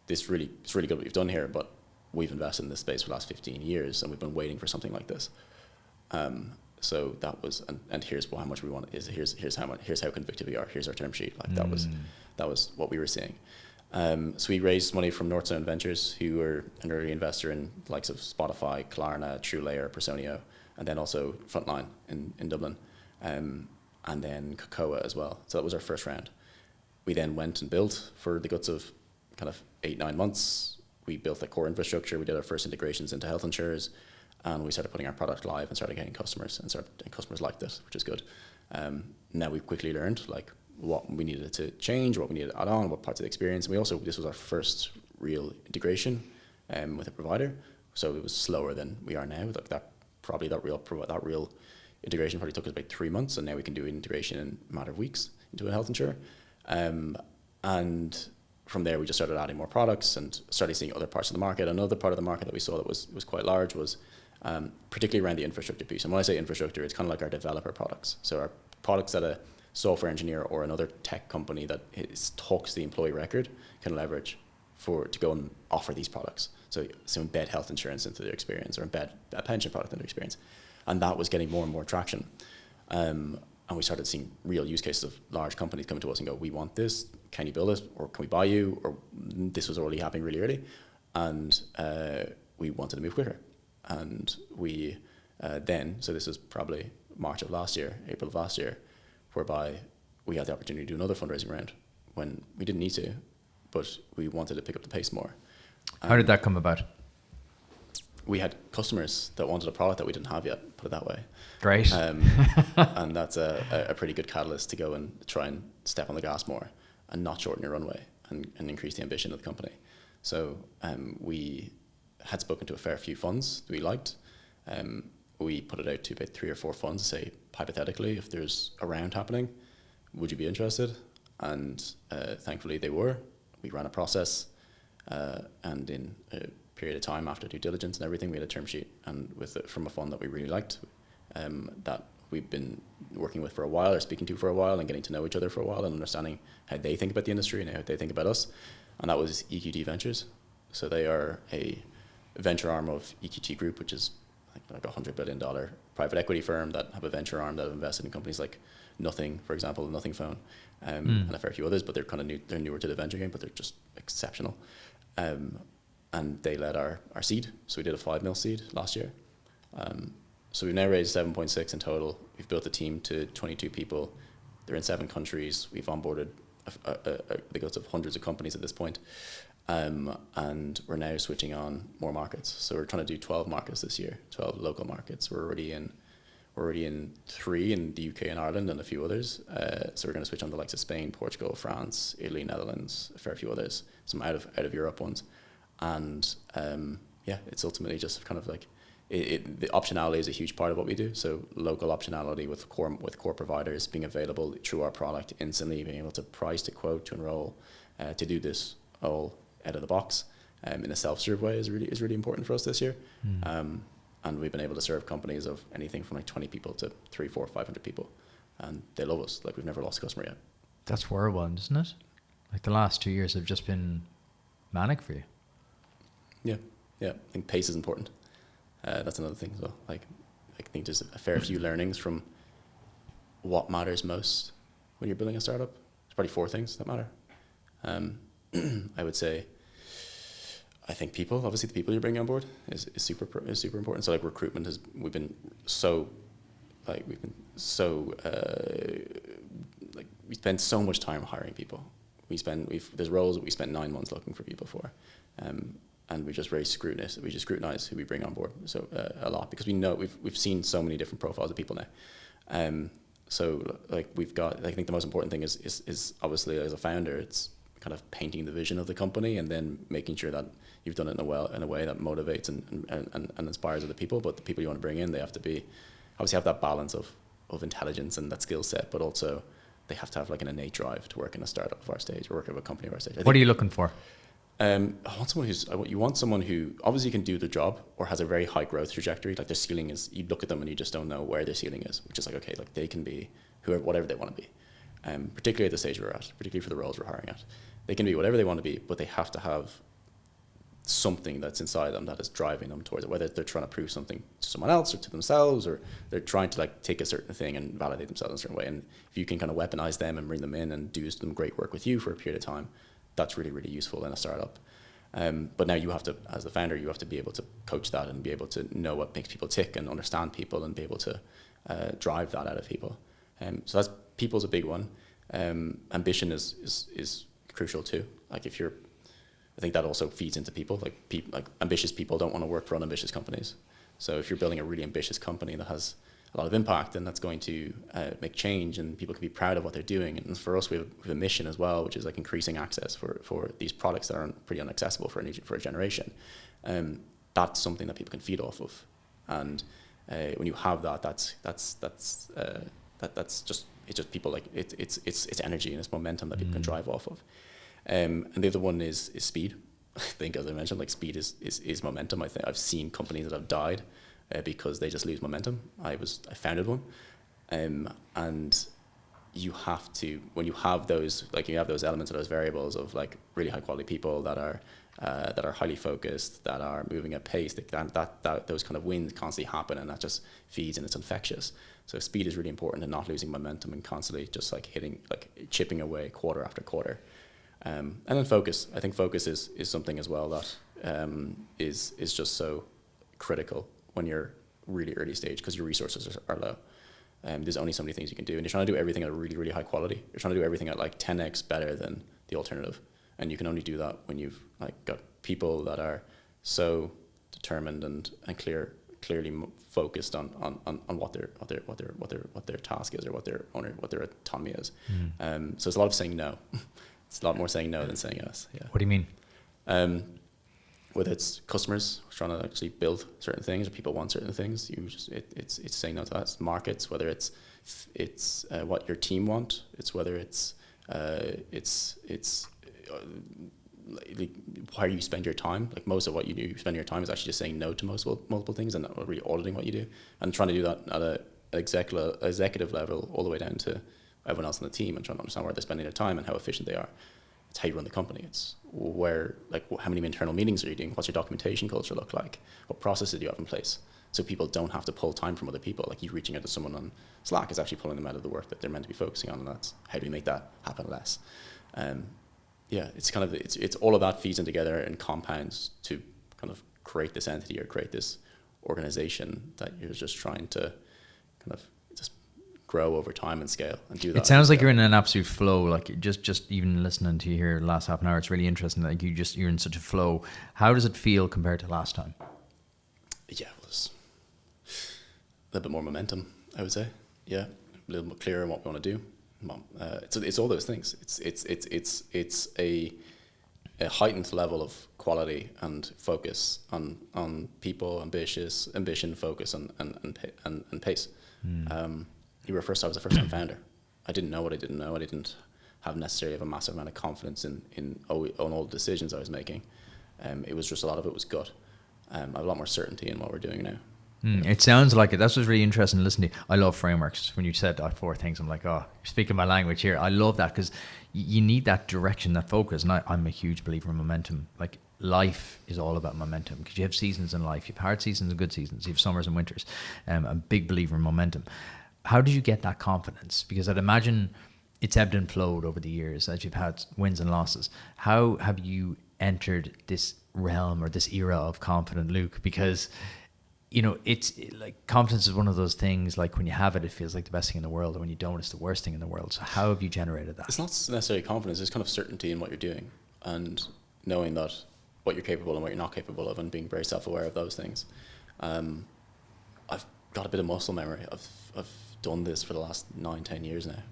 it's really good what you've done here, but we've invested in this space for the last 15 years and we've been waiting for something like this. So that was, and here's how much we want, here's how convicted we are, here's our term sheet. Like that was what we were seeing. So we raised money from North Zone Ventures, who were an early investor in the likes of Spotify, Klarna, TrueLayer, Personio, and then also Frontline in Dublin, and then Kota as well. So that was our first round. We then went and built for the guts of kind of 8-9 months. We built the core infrastructure. We did our first integrations into health insurers, and we started putting our product live and started getting customers, and customers liked it, which is good. Now we've quickly learned like what we needed to change, what we needed to add on, what parts of the experience. And this was our first real integration with a provider, so it was slower than we are now. Like that real integration probably took us about 3 months, and now we can do integration in a matter of weeks into a health insurer. And from there, we just started adding more products and started seeing other parts of the market. Another part of the market that we saw that was quite large was particularly around the infrastructure piece. And when I say infrastructure, it's kind of like our developer products. So our products that a software engineer or another tech company that talks the employee record can leverage to go and offer these products. So embed health insurance into their experience, or embed a pension product into their experience. And that was getting more and more traction. And we started seeing real use cases of large companies coming to us and go, we want this, can you build it? Or can we buy you? Or this was already happening really early. And we wanted to move quicker. And we so this was probably March of last year, April of last year, whereby we had the opportunity to do another fundraising round when we didn't need to, but we wanted to pick up the pace more. How did that come about? We had customers that wanted a product that we didn't have yet, put it that way. Great. And that's a pretty good catalyst to go and try and step on the gas more and not shorten your runway and increase the ambition of the company. So we had spoken to a fair few funds that we liked. We put it out to about 3 or 4 funds, say, hypothetically, if there's a round happening, would you be interested? And thankfully they were. We ran a process, and in a period of time after due diligence and everything, we had a term sheet, and from a fund that we really liked, that we've been working with for a while, or speaking to for a while, and getting to know each other for a while, and understanding how they think about the industry and how they think about us. And that was EQT Ventures. So they are a venture arm of EQT Group, which is like $100 billion private equity firm that have a venture arm that have invested in companies like Nothing, for example, Nothing Phone, and a fair few others, but they're kind of they're newer to the venture game, but they're just exceptional. And they led our seed. So we did a 5 mil seed last year. So we've now raised 7.6 in total. We've built a team to 22 people. They're in 7 countries. We've onboarded the guts of hundreds of companies at this point. And we're now switching on more markets. So we're trying to do 12 markets this year, 12 local markets. We're already in 3 in the UK and Ireland and a few others. So we're going to switch on the likes of Spain, Portugal, France, Italy, Netherlands, a fair few others, some out of Europe ones. And it's ultimately just kind of like the optionality is a huge part of what we do. So local optionality with core providers being available through our product instantly, being able to price, to quote, to enroll, to do this all out of the box in a self-serve way is really important for us this year. And we've been able to serve companies of anything from like 20 people to 300, 400, 500 people, and they love us. Like, we've never lost a customer yet. That's whirlwind, isn't it? Like, the last 2 years have just been manic for you. Yeah. I think pace is important. That's another thing as well. Like, I think there's a fair few learnings from what matters most when you're building a startup. There's probably 4 things that matter. I would say, I think people, obviously the people you're bringing on board is super important. So like recruitment we spend so much time hiring people. There's roles that we spend 9 months looking for people for. And we just scrutinize who we bring on board. So a lot, because we know we've seen so many different profiles of people now. So like I think the most important thing is obviously, as a founder, it's kind of painting the vision of the company and then making sure that you've done it in a way that motivates and inspires other people. But the people you want to bring in, they have to have that balance of intelligence and that skill set, but also they have to have like an innate drive to work in a startup of our stage or work at a company of our stage. What are you looking for? You want someone who obviously can do the job or has a very high growth trajectory. Like, their ceiling is, you look at them and you just don't know where their ceiling is, which is like, okay, like they can be whatever they want to be. Particularly at the stage we're at, particularly for the roles we're hiring at. They can be whatever they want to be, but they have to have something that's inside them that is driving them towards it, whether they're trying to prove something to someone else or to themselves, or they're trying to like take a certain thing and validate themselves in a certain way. And if you can kind of weaponize them and bring them in and do some great work with you for a period of time, that's really, really useful in a startup. But now you have to, as the founder, you have to be able to coach that and be able to know what makes people tick and understand people and be able to drive that out of people. So people's a big one. Ambition is crucial too. Like, I think that also feeds into people. Like ambitious people don't want to work for unambitious companies. So if you're building a really ambitious company that has a lot of impact, and that's going to make change, and people can be proud of what they're doing. And for us, we have a mission as well, which is like increasing access for these products that are pretty inaccessible for a generation. That's something that people can feed off of, and when you have that, that's just people like it's energy and it's momentum that people can drive off of. And the other one is speed. I think, as I mentioned, like speed is momentum. I think I've seen companies that have died because they just lose momentum. I founded one, and you have to, when you have those, like you have those elements or those variables of like really high quality people that are highly focused, that are moving at pace, that those kind of wins constantly happen, and that just feeds and it's infectious. So speed is really important, and not losing momentum and constantly just like chipping away quarter after quarter. And then focus. I think focus is something as well that is just so critical when you're really early stage, because your resources are low. There's only so many things you can do, and you're trying to do everything at a really, really high quality. You're trying to do everything at like 10x better than the alternative, and you can only do that when you've like got people that are so determined and clearly focused on what their task is, or what their autonomy is. So it's a lot of saying no. It's a lot more saying no than saying yes. Yeah. What do you mean? Whether it's customers trying to actually build certain things, or people want certain things, it's saying no to that. It's markets, whether it's what your team want. It's whether it's how you spend your time. Like most of what you do, spend your time is actually just saying no to multiple things, and not really auditing what you do, and trying to do that at an executive level all the way down to everyone else on the team, and trying to understand where they're spending their time and how efficient they are. It's how you run the company. It's where, like, how many internal meetings are you doing? What's your documentation culture look like? What processes do you have in place? So people don't have to pull time from other people. Like, you reaching out to someone on Slack is actually pulling them out of the work that they're meant to be focusing on, and that's how do we make that happen less? It's kind of, it's all of that feeds in together and compounds to kind of create this entity, or create this organization that you're just trying to kind of just grow over time and scale and do that. It sounds like you're in an absolute flow. Like just even listening to you here last half an hour, it's really interesting. Like you're in such a flow. How does it feel compared to last time? Yeah, it was a little bit more momentum, I would say. Yeah, a little bit clearer on what we want to do. It's all those things. It's a heightened level of quality and focus on people, ambition, focus, and pace. I was a first time founder. I didn't know what I didn't know. I didn't have necessarily a massive amount of confidence in all the decisions I was making. It was just, a lot of it was gut. I have a lot more certainty in what we're doing now. It sounds like it. That's what's really interesting to listen to. I love frameworks. When you said that 4 things, I'm like, oh, you're speaking my language here. I love that, because you need that direction, that focus. And I'm a huge believer in momentum. Like, life is all about momentum, because you have seasons in life. You have hard seasons and good seasons. You have summers and winters. I'm a big believer in momentum. How did you get that confidence? Because I'd imagine it's ebbed and flowed over the years as you've had wins and losses. How have you entered this realm, or this era of confident Luke? Because it's like, confidence is one of those things, like when you have it, it feels like the best thing in the world, and when you don't, it's the worst thing in the world. So how have you generated that? It's not necessarily confidence, it's kind of certainty in what you're doing, and knowing that what you're capable and what you're not capable of, and being very self-aware of those things. I've got a bit of muscle memory. I've done this for the last 9-10 years now.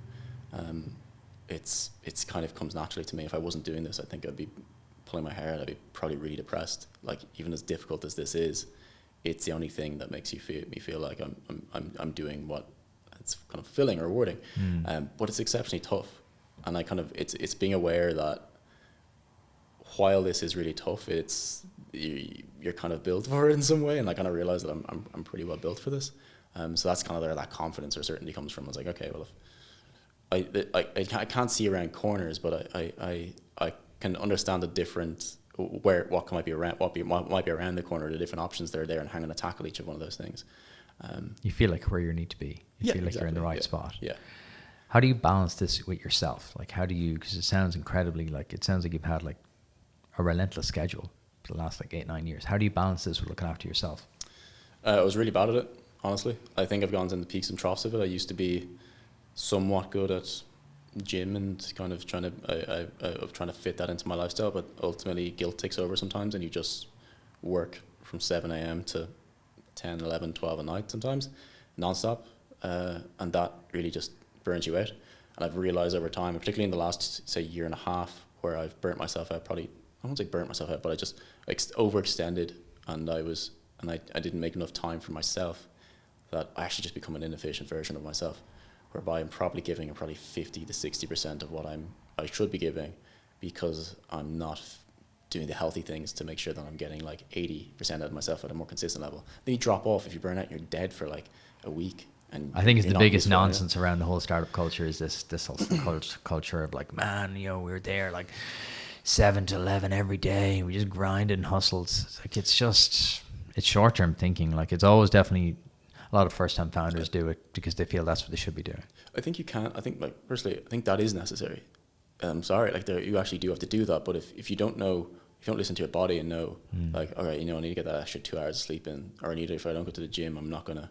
It's kind of comes naturally to me. If I wasn't doing this, I think I'd be pulling my hair out. I'd be probably really depressed. Like, even as difficult as this is, it's the only thing that makes me feel like I'm doing what it's kind of fulfilling or rewarding. But it's exceptionally tough, and it's being aware that while this is really tough, you're kind of built for it in some way, and I kind of realize that I'm pretty well built for this. So that's kind of where that confidence or certainty comes from. I was like, okay, well, if I can't see around corners, but I can understand the different what might be around the corner, the different options that are there, and how I'm going to tackle each of one of those things. You feel like where you need to be. You feel like you're in the right spot. Yeah. How do you balance this with yourself? Like, how do you? Because it sounds incredibly like, it sounds like you've had like a relentless schedule for the last like 8-9 years. How do you balance this with looking after yourself? I was really bad at it, honestly. I think I've gone in the peaks and troughs of it. I used to be somewhat good at gym and kind of trying to fit that into my lifestyle, but ultimately guilt takes over sometimes, and you just work from 7 a.m. to 10, 11, 12 at night sometimes. nonstop, and that really just burns you out. And I've realized over time, particularly in the last, say, year and a half, where I've burnt myself out, probably, I won't say burnt myself out, but I just overextended, and I didn't make enough time for myself, that I actually just become an inefficient version of myself, whereby I'm probably giving 50 to 60% of what I should be giving, because I'm not doing the healthy things to make sure that I'm getting like 80% out of myself at a more consistent level. Then you drop off. If you burn out, you're dead for like a week. And I think it's the biggest nonsense around the whole startup culture is this whole culture of like, man, we were there like 7 to 11 every day. We just grinded and hustled. It's short-term thinking. Like, it's always definitely a lot of first-time founders do it because they feel that's what they should be doing. I think you can't. I think, like, personally, I think that is necessary. I'm sorry, like, you actually do have to do that. But if you don't know, if you don't listen to your body and know, like, all right, I need to get that extra 2 hours of sleep in, or if I don't go to the gym, I'm not gonna.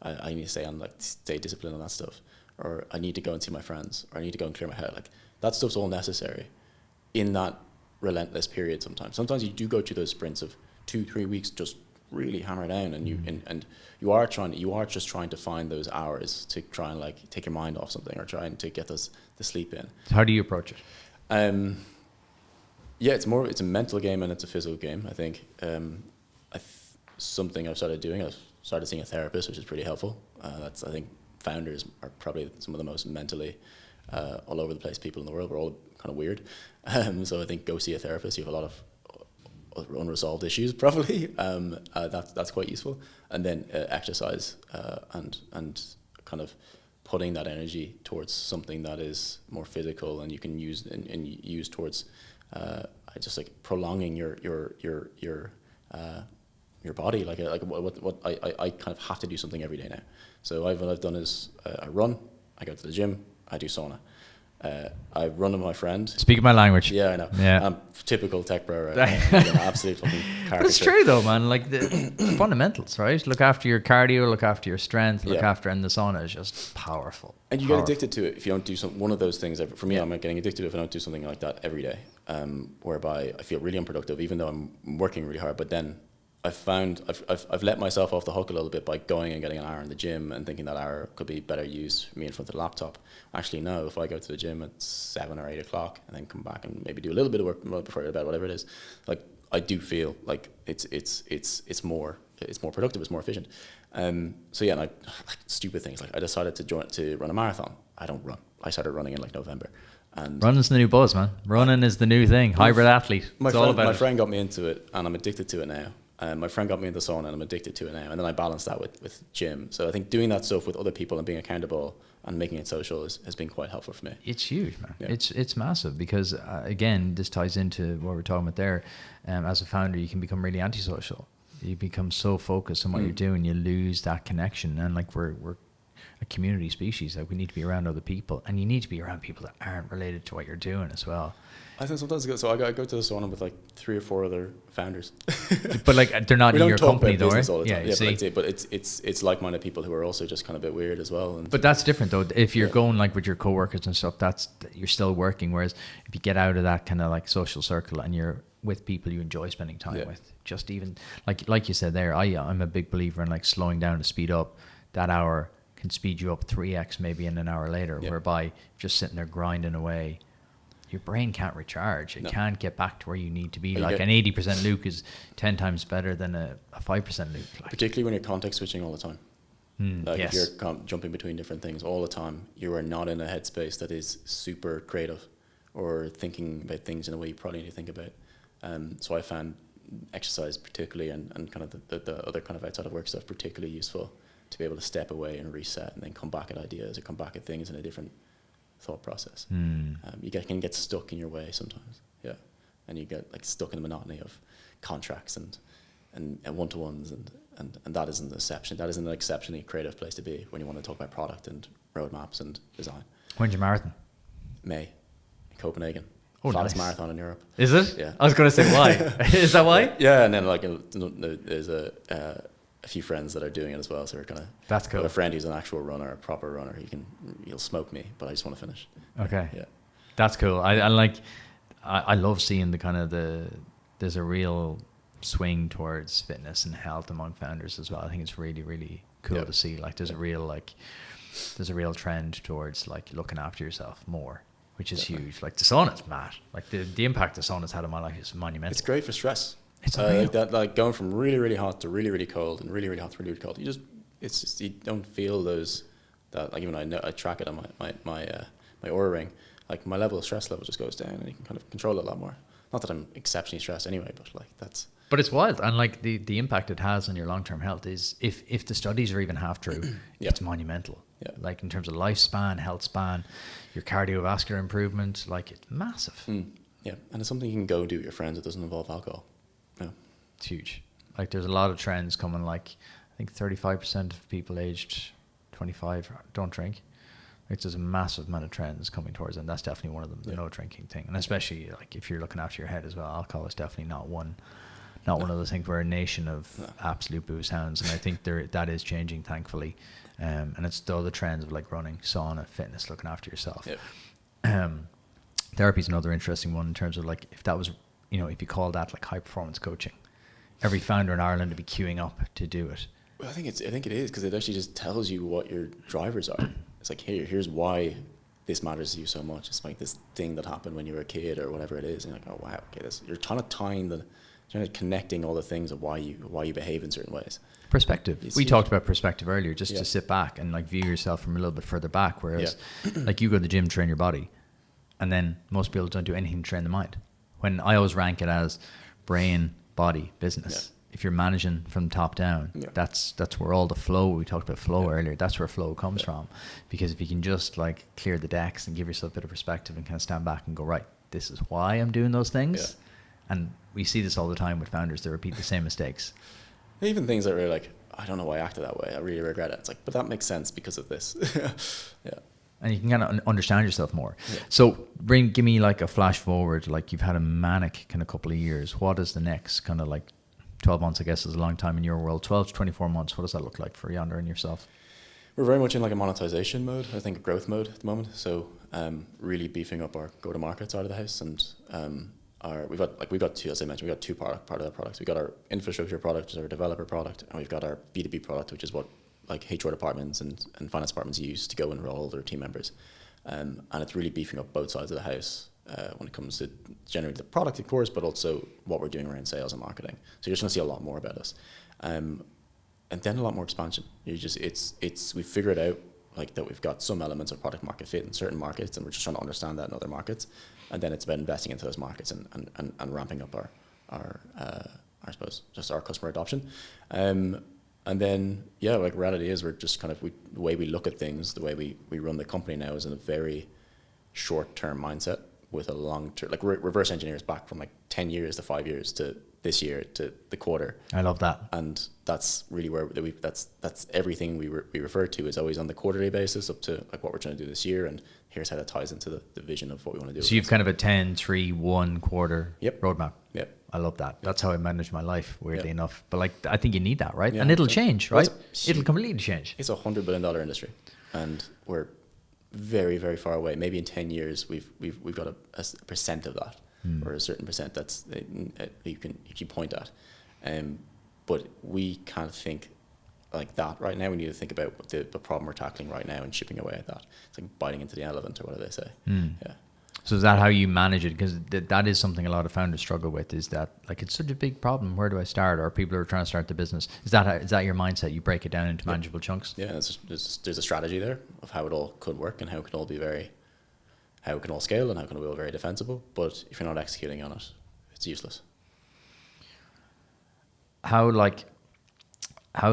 I need to stay disciplined on that stuff, or I need to go and see my friends, or I need to go and clear my head. Like, that stuff's all necessary in that relentless period. Sometimes you do go through those sprints of 2-3 weeks, just really hammer down, and you are just trying to find those hours to try and like take your mind off something, or trying to get the sleep in. How do you approach it? Yeah, it's a mental game and it's a physical game. I think something I've started doing. I've started seeing a therapist, which is pretty helpful. I think founders are probably some of the most mentally all over the place people in the world. We're all kind of weird, so I think go see a therapist. You have a lot of unresolved issues, probably. That's quite useful. And then exercise and kind of putting that energy towards something that is more physical, and you can use and use towards just like prolonging your body. Like what I kind of have to do something every day now. So what I've done is I run, I go to the gym, I do sauna. I run with my friend. Speaking my language. Yeah, I know. Yeah. I'm typical tech bro, right? I'm absolute fucking caricature. But it's true though, man. Like the fundamentals, right? Look after your cardio, look after your strength, look after, and the sauna is just powerful. And you get addicted to it if you don't do one of those things. For me, I'm getting addicted to it if I don't do something like that every day, whereby I feel really unproductive, even though I'm working really hard. But then I've let myself off the hook a little bit by going and getting an hour in the gym and thinking that hour could be better used for me in front of the laptop. Actually, no, if I go to the gym at 7 or 8 o'clock and then come back and maybe do a little bit of work before I go to bed, whatever it is, like I do feel like it's more productive, it's more efficient. So yeah, like stupid things. Like I decided to run a marathon. I don't run. I started running in like November. And running's the new buzz, man. Running is the new thing. Hybrid athlete. My friend got me into it, and I'm addicted to it now. My friend got me into sauna, and I'm addicted to it now. And then I balance that with gym. So I think doing that stuff with other people and being accountable and making it social has been quite helpful for me. It's huge, man. Yeah. It's massive because again, this ties into what we're talking about there. As a founder, you can become really antisocial. You become so focused on what you're doing, you lose that connection. And like we're a community species, like we need to be around other people, and you need to be around people that aren't related to what you're doing as well. I think sometimes I go to the sauna with like 3 or 4 other founders. But like they're not in your company though, right? Yeah, but it's like-minded people who are also just kind of a bit weird as well. But that's different though. If you're going like with your coworkers and stuff, you're still working. Whereas if you get out of that kind of like social circle and you're with people you enjoy spending time with, just even like you said there, I'm a big believer in like slowing down to speed up. That hour can speed you up 3x maybe in an hour later, whereby just sitting there grinding away, your brain can't recharge. It can't get back to where you need to be. Like an 80% Luke is 10 times better than a 5% Luke. Like. Particularly when you're context switching all the time. If you're jumping between different things all the time, you are not in a headspace that is super creative or thinking about things in a way you probably need to think about. So I found exercise particularly and kind of the other kind of outside of work stuff particularly useful to be able to step away and reset and then come back at ideas or come back at things in a different thought process. You can get stuck in your way sometimes, and you get like stuck in the monotony of contracts and one-to-ones and that isn't an exception. That isn't an exceptionally creative place to be when you want to talk about product and roadmaps and design. When's your marathon? May, in Copenhagen. Oh, Fastest nice. marathon in Europe. Is it? Yeah. I was going to say why. Is that why? Yeah, and then like there's a few friends that are doing it as well, so we're kind of. That's cool. I have a friend who's an actual runner, a proper runner. He'll smoke me, but I just want to finish. Okay. Yeah. That's cool. I love seeing the kind of there's a real swing towards fitness and health among founders as well. I think it's really, really cool to see. Like there's a real trend towards like looking after yourself more, which is huge. Like the sauna's mad. Like the impact the sauna's had on my life is monumental. It's great for stress. It's like going from really, really hot to really, really cold, and really, really hot to really, really cold. You don't feel those, that, like, even I track it on my Oura ring. Like my level of stress level just goes down, and you can kind of control it a lot more. Not that I'm exceptionally stressed anyway, but like that's. But it's wild, and like the impact it has on your long-term health is, if the studies are even half true, it's monumental. Yeah. Like in terms of lifespan, health span, your cardiovascular improvement, like it's massive. Yeah, and it's something you can go do with your friends. It doesn't involve alcohol. Yeah. It's huge. Like there's a lot of trends coming. Like I think 35% of people aged 25 don't drink. Like there's a massive amount of trends coming towards it, and that's definitely one of them, the no drinking thing. And especially like if you're looking after your head as well, alcohol is definitely not one of those things. We're a nation of absolute booze hounds, and I think that is changing, thankfully. And it's still the trends of like running, sauna, fitness, looking after yourself. Therapy is another interesting one in terms of like if that was, if you call that like high performance coaching, every founder in Ireland would be queuing up to do it. Well, I think it is, because it actually just tells you what your drivers are. It's like, here's why this matters to you so much. It's like this thing that happened when you were a kid or whatever it is, and you're like, oh wow, okay, you're trying to connecting all the things of why you behave in certain ways. Perspective. We talked about perspective earlier, just to sit back and like view yourself from a little bit further back. Whereas like you go to the gym, train your body, and then most people don't do anything to train the mind. When I always rank it as brain, body, business. If you're managing from top down, that's where all the flow, we talked about flow earlier, that's where flow comes from. Because if you can just like clear the decks and give yourself a bit of perspective and kind of stand back and go, right, this is why I'm doing those things. And we see this all the time with founders, they repeat the same mistakes. Even things that were like, I don't know why I acted that way, I really regret it. It's like, but that makes sense because of this. And you can kind of understand yourself more. So give me like a flash forward, like you've had a manic kind of couple of years. What is the next kind of like 12 months, I guess, is a long time in your world. 12 to 24 months, what does that look like for Yonder and yourself? We're very much in like a monetization mode, I think a growth mode at the moment. So really beefing up our go-to-market side of the house. And we've got two, as I mentioned, we've got two part of the products. We've got our infrastructure product, which is our developer product, and we've got our B2B product, which is what like HR departments and finance departments use to go enroll their team members. And it's really beefing up both sides of the house. When it comes to generating the product, of course, but also what we're doing around sales and marketing. So you're just going to see a lot more about us, and then a lot more expansion. We figured out like that we've got some elements of product market fit in certain markets, and we're just trying to understand that in other markets, and then it's about investing into those markets and ramping up our I suppose just our customer adoption. And then like reality is we're just kind of the way we look at things, the way we run the company now is in a very short-term mindset, with a long-term, like reverse engineers back from like 10 years to 5 years to this year to the quarter. I love that. And that's really where that's everything we refer to is always on the quarterly basis up to like what we're trying to do this year, and here's how that ties into the vision of what we want to do. So you've kind of a 10, 3, 1 quarter roadmap. Yep. I love that. That's how I manage my life, weirdly enough. But like, I think you need that, right? And it'll change, right? It'll completely change. It's $100 billion industry, and we're very, very far away. Maybe in 10 years we've got a percent of that, or a certain percent that's you can point at, but we can't think like that right now. We need to think about the problem we're tackling right now and chipping away at that. It's like biting into the elephant, or what do they say? So is that how you manage it? Because that is something a lot of founders struggle with, is that like it's such a big problem. Where do I start? Or people are trying to start the business. Is that your mindset? You break it down into manageable chunks? Yeah, there's a strategy there of how it all could work and how it can all how it can all scale and how it can all be very defensible. But if you're not executing on it, it's useless. How's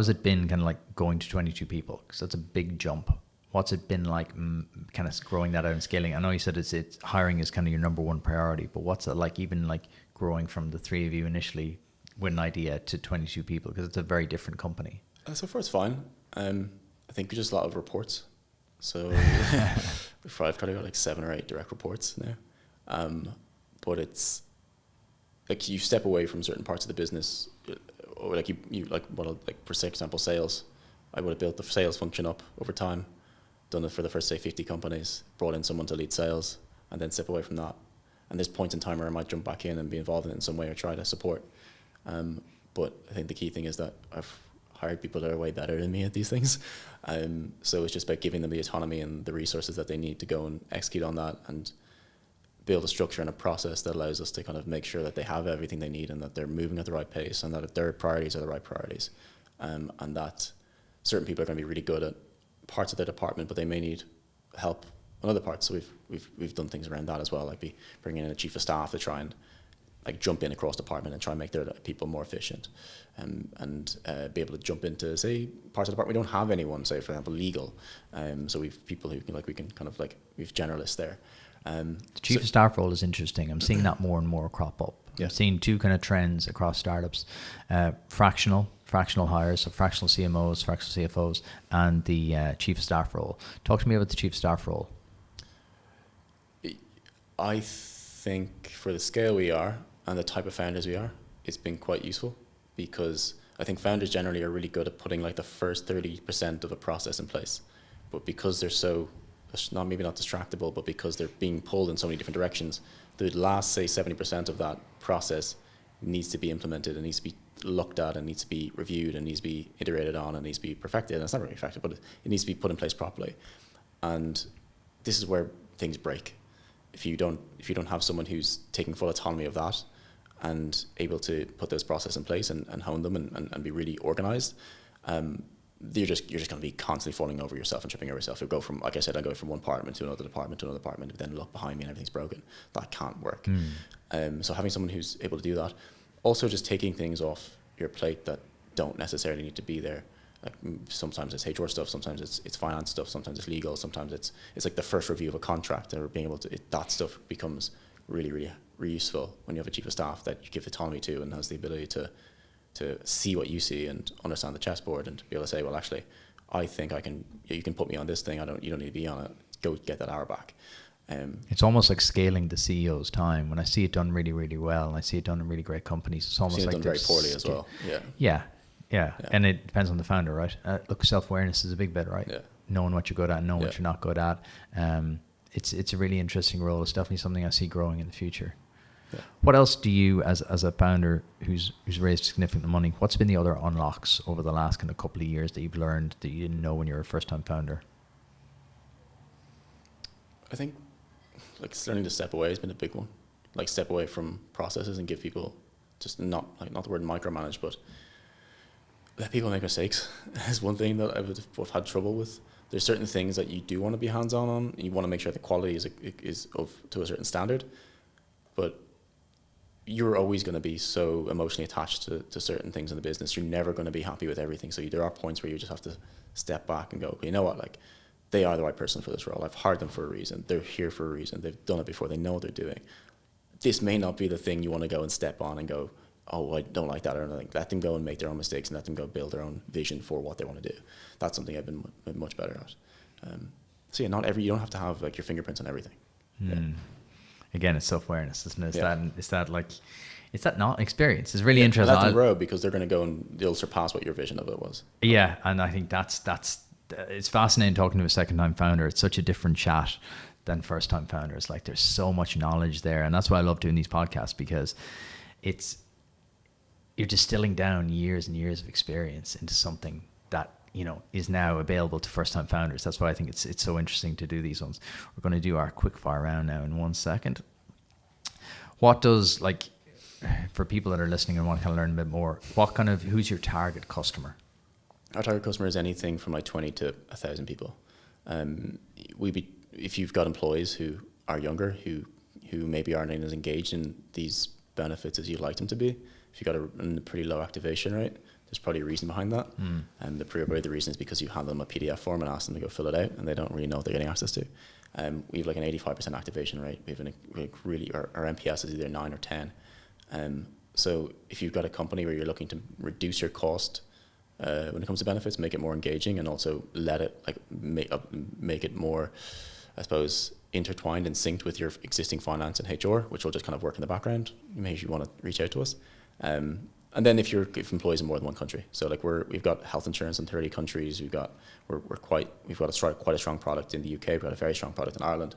it been kind of like going to 22 people? Because that's a big jump. What's it been like kind of growing that out and scaling? I know you said it's hiring is kind of your number one priority, but what's it like even like growing from the three of you initially with an idea to 22 people? Because it's a very different company. So far it's fine. I think just a lot of reports. So I've probably got like 7 or 8 direct reports now. But it's like you step away from certain parts of the business, or like you like for example sales. I would have built the sales function up over time, done it for the first say 50 companies, brought in someone to lead sales, and then step away from that. And there's points in time where I might jump back in and be involved in it in some way or try to support. But I think the key thing is that I've hired people that are way better than me at these things. So it's just about giving them the autonomy and the resources that they need to go and execute on that, and build a structure and a process that allows us to kind of make sure that they have everything they need and that they're moving at the right pace and that their priorities are the right priorities. And that certain people are going to be really good at parts of their department, but they may need help on other parts. So we've done things around that as well, like bringing in a chief of staff to try and like jump in across department and try and make their people more efficient, and be able to jump into, say, parts of the department we don't have anyone, say for example legal. So we've people who can, like, we can kind of like, we've generalists there. The chief of staff role is interesting. I'm seeing that more and more crop up. Yeah. I'm seeing two kind of trends across startups: fractional hires, so fractional CMOs, fractional CFOs, and the chief of staff role. Talk to me about the chief of staff role. I think for the scale we are and the type of founders we are, it's been quite useful, because I think founders generally are really good at putting like the first 30% of a process in place, but because they're so maybe not distractible, but because they're being pulled in so many different directions, the last, say, 70% of that process needs to be implemented and needs to be looked at and needs to be reviewed and needs to be iterated on and needs to be perfected. And it's not really perfected, but it needs to be put in place properly. And this is where things break. If you don't have someone who's taking full autonomy of that and able to put those processes in place and hone them and be really organized, you're just going to be constantly falling over yourself and tripping over yourself. You go from, like I said, I go from one department to another department, and then look behind me and everything's broken. That can't work. So having someone who's able to do that, also just taking things off your plate that don't necessarily need to be there. Like sometimes it's HR stuff, sometimes it's finance stuff, sometimes it's legal, sometimes it's like the first review of a contract, or being able to, that stuff becomes really, really useful when you have a chief of staff that you give autonomy to and has the ability to see what you see and understand the chessboard and be able to say, well, actually, I think you can put me on this thing. You don't need to be on it. Go get that hour back. It's almost like scaling the CEO's time. When I see it done really, really well, and I see it done in really great companies, it's almost like done very poorly as well. Yeah. And it depends on the founder, right? Look, self-awareness is a big bit, right? Yeah. Knowing what you're good at and knowing what you're not good at. It's a really interesting role. It's definitely something I see growing in the future. Yeah. What else do you, as a founder who's raised significant money, what's been the other unlocks over the last kind of couple of years that you've learned that you didn't know when you were a first-time founder? I think like learning to step away has been a big one. Like step away from processes and give people just not the word micromanage, but let people make mistakes is one thing that I've had trouble with. There's certain things that you do want to be hands-on on, and you want to make sure the quality is to a certain standard, but you're always going to be so emotionally attached to certain things in the business. You're never going to be happy with everything. So there are points where you just have to step back and go, you know what, like, they are the right person for this role. I've hired them for a reason. They're here for a reason. They've done it before. They know what they're doing. This may not be the thing you want to go and step on and go, oh, I don't like that or anything. Let them go and make their own mistakes and let them go build their own vision for what they want to do. That's something I've been much better at. So yeah, you don't have to have like your fingerprints on everything. Yeah. Again, it's self-awareness, isn't it? It's that not experience. It's really interesting. Let them grow, because they're going to go and they'll surpass what your vision of it was. Yeah, and I think that's it's fascinating talking to a second-time founder. It's such a different chat than first-time founders. Like, there's so much knowledge there, and that's why I love doing these podcasts, because you're distilling down years and years of experience into something that, you know, is now available to first-time founders. That's why I think it's so interesting to do these ones. We're going to do our quick fire round now in 1 second. What does, like, for people that are listening and want to kind of learn a bit more, who's your target customer? Our target customer is anything from like 20 to 1,000 people. If you've got employees who are younger, who maybe aren't as engaged in these benefits as you'd like them to be, if you've got a pretty low activation rate, there's probably a reason behind that. And the reason is because you hand them a PDF form and ask them to go fill it out, and they don't really know what they're getting access to. We have like an 85% activation rate. We have our NPS is either 9 or 10. So if you've got a company where you're looking to reduce your cost when it comes to benefits, make it more engaging, and also let it like make it more, I suppose, intertwined and synced with your existing finance and HR, which will just kind of work in the background. Maybe you want to reach out to us. And then if employees in more than one country, so like we've got health insurance in 30 countries. We've got quite a strong product in the UK. We've got a very strong product in Ireland.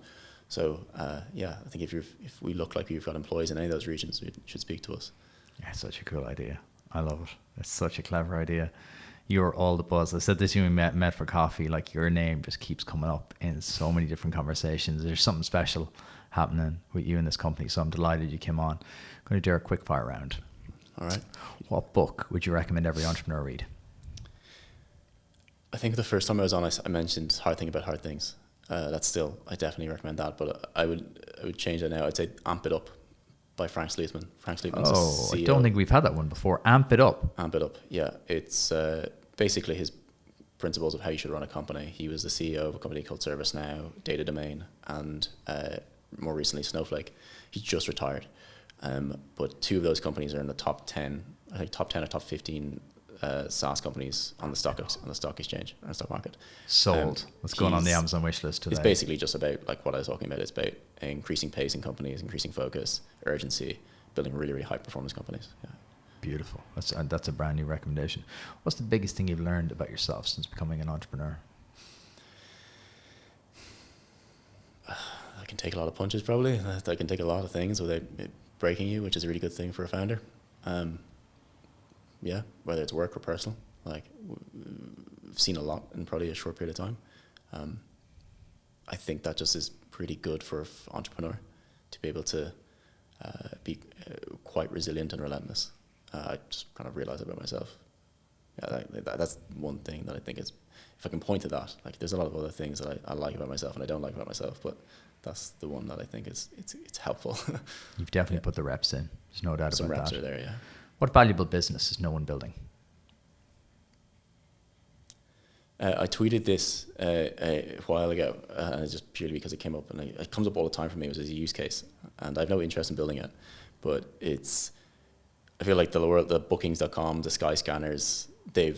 So I think if we look like we've got employees in any of those regions, you should speak to us. Yeah, such a cool idea. I love it. It's such a clever idea. You're all the buzz. I said this when we met for coffee. Like, your name just keeps coming up in so many different conversations. There's something special happening with you in this company. So I'm delighted you came on. I'm going to do a quick fire round. All right. What book would you recommend every entrepreneur read? I think the first time I was on, I mentioned Hard Think About Hard Things. That's still, I definitely recommend that, but I would change that now. I'd say Amp It Up by Frank Sleetman. Frank Sleetman's a CEO. I don't think we've had that one before. Amp It Up. Amp It Up, yeah. It's basically his principles of how you should run a company. He was the CEO of a company called ServiceNow, Data Domain, and more recently Snowflake. He's just retired. But 2 of those companies are in the top 10, I think top 10 or top 15 SaaS companies on the stock exchange and stock market. Sold. What's going on the Amazon wish list today? It's basically just about like what I was talking about. It's about increasing pace in companies, increasing focus, urgency, building really, really high performance companies. Yeah. Beautiful. That's a brand new recommendation. What's the biggest thing you've learned about yourself since becoming an entrepreneur? I can take a lot of punches probably. I can take a lot of things without it breaking you, which is a really good thing for a founder. Yeah, whether it's work or personal. Like, I've seen a lot in probably a short period of time. I think that just is pretty good for an entrepreneur to be able to be quite resilient and relentless. I just kind of realized about myself. Yeah, that's one thing that I think is, if I can point to that, like there's a lot of other things that I like about myself and I don't like about myself, but that's the one that I think is it's helpful. You've definitely put the reps in. There's no doubt Some about reps that. are there, yeah. What valuable business is no one building? I tweeted this a while ago, and it's just purely because it came up, and it comes up all the time for me as a use case, and I have no interest in building it, but I feel like the bookings.com, the Sky Scanners, they're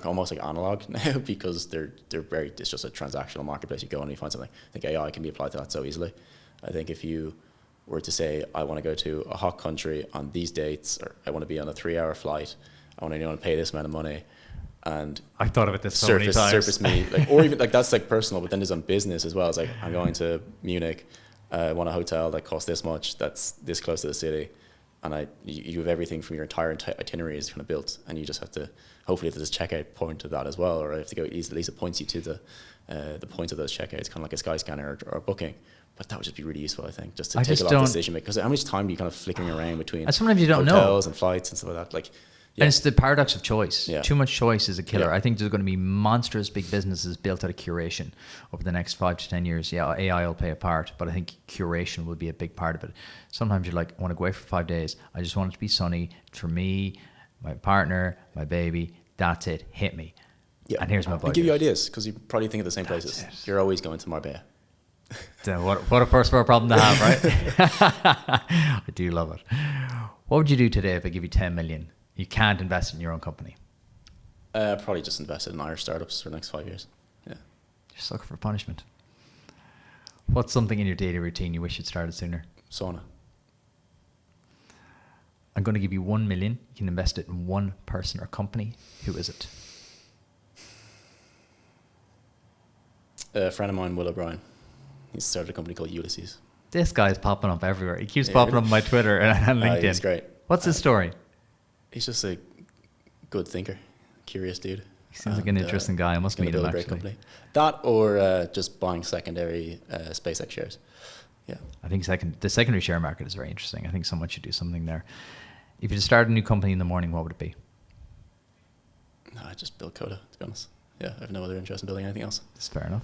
almost like analog now because it's just a transactional marketplace. You go and you find something. I think AI can be applied to that so easily. I think if you were to say, I want to go to a hot country on these dates, or I want to be on a 3-hour flight, I want to pay this amount of money, and I've thought of it this so many times. Surface me, like, or even like that's like personal, but then there's on business as well. It's like, I'm going to Munich, I want a hotel that costs this much, that's this close to the city, and you have everything from your entire itinerary is kind of built, and you just have to, hopefully there's a checkout point to that as well, or if to go at least it points you to the point of those checkouts, kind of like a Sky Scanner or a booking. But that would just be really useful, I think, just to take a lot of decision making. Because how much time do you kind of flickering around between and sometimes you don't hotels know. And flights and stuff like that? Like, yeah. And it's the paradox of choice. Yeah. Too much choice is a killer. Yeah. I think there's going to be monstrous big businesses built out of curation over the next 5 to 10 years. Yeah, AI will play a part, but I think curation will be a big part of it. Sometimes you're like, I want to go away for 5 days. I just want it to be sunny. For me, my partner, my baby, that's it. Hit me. Yeah. And here's my budget. And give you ideas, because you probably think of the same places. You're always going to Marbella. What a first world problem to have, right? I do love it. What would you do today if I give you 10 million? You can't invest in your own company. Probably just invested in Irish startups for the next 5 years. Yeah. You're sucker for punishment. What's something in your daily routine you wish you'd started sooner? Sauna. I'm going to give you 1 million. You can invest it in one person or company. Who is it? A friend of mine, Will O'Brien. He started a company called Ulysses. This guy's popping up everywhere. He keeps popping up on my Twitter and LinkedIn. He's great. What's his story? He's just a good thinker, curious dude. He seems like an interesting guy. I must meet him, actually. Company. That or just buying secondary SpaceX shares. Yeah. I think the secondary share market is very interesting. I think someone should do something there. If you start a new company in the morning, what would it be? No, I just build Kota, to be honest. Yeah, I have no other interest in building anything else. That's fair enough.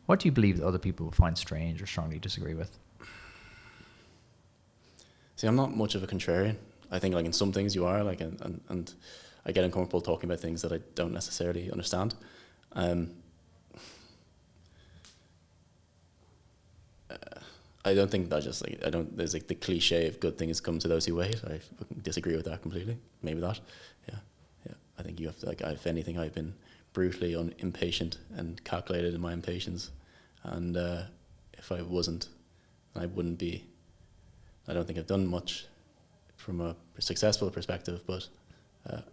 What do you believe that other people will find strange or strongly disagree with? See, I'm not much of a contrarian. I think like in some things you are, like, and I get uncomfortable talking about things that I don't necessarily understand. I don't think that just like, there's like the cliche of good things come to those who wait. I disagree with that completely. Maybe that. Yeah. I think you have to, like, if anything, I've been brutally impatient and calculated in my impatience. And if I wasn't, I wouldn't be. I don't think I've done much from a successful perspective, but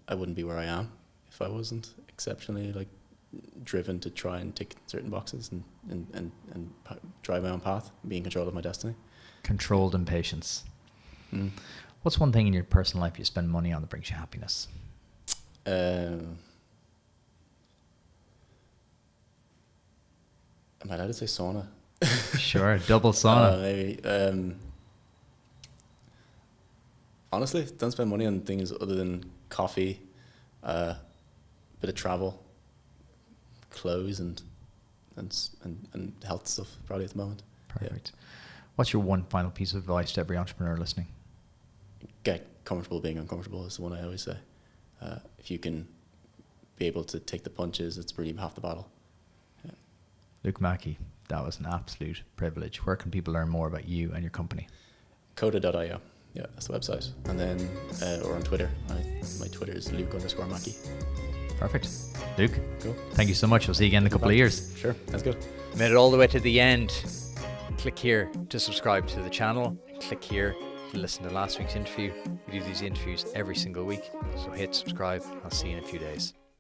I wouldn't be where I am if I wasn't exceptionally like driven to try and tick certain boxes and drive my own path, and be in control of my destiny. Controlled impatience. What's one thing in your personal life you spend money on that brings you happiness? Am I allowed to say sauna? Sure, double sauna. Maybe. Honestly, don't spend money on things other than coffee, bit of travel, clothes, and health stuff. Probably at the moment. Perfect. What's your one final piece of advice to every entrepreneur listening? Get comfortable being uncomfortable is the one I always say. If you can be able to take the punches, it's really half the battle. Yeah. Luke Mackey, that was an absolute privilege. Where can people learn more about you and your company? Kota.io. Yeah, that's the website. And then, or on Twitter. My Twitter is Luke_Mackey. Perfect. Luke, cool. Thank you so much. We'll see you again in a couple of years. Sure, that's good. Made it all the way to the end. Click here to subscribe to the channel. Click here to listen to last week's interview. We do these interviews every single week, so hit subscribe. I'll see you in a few days.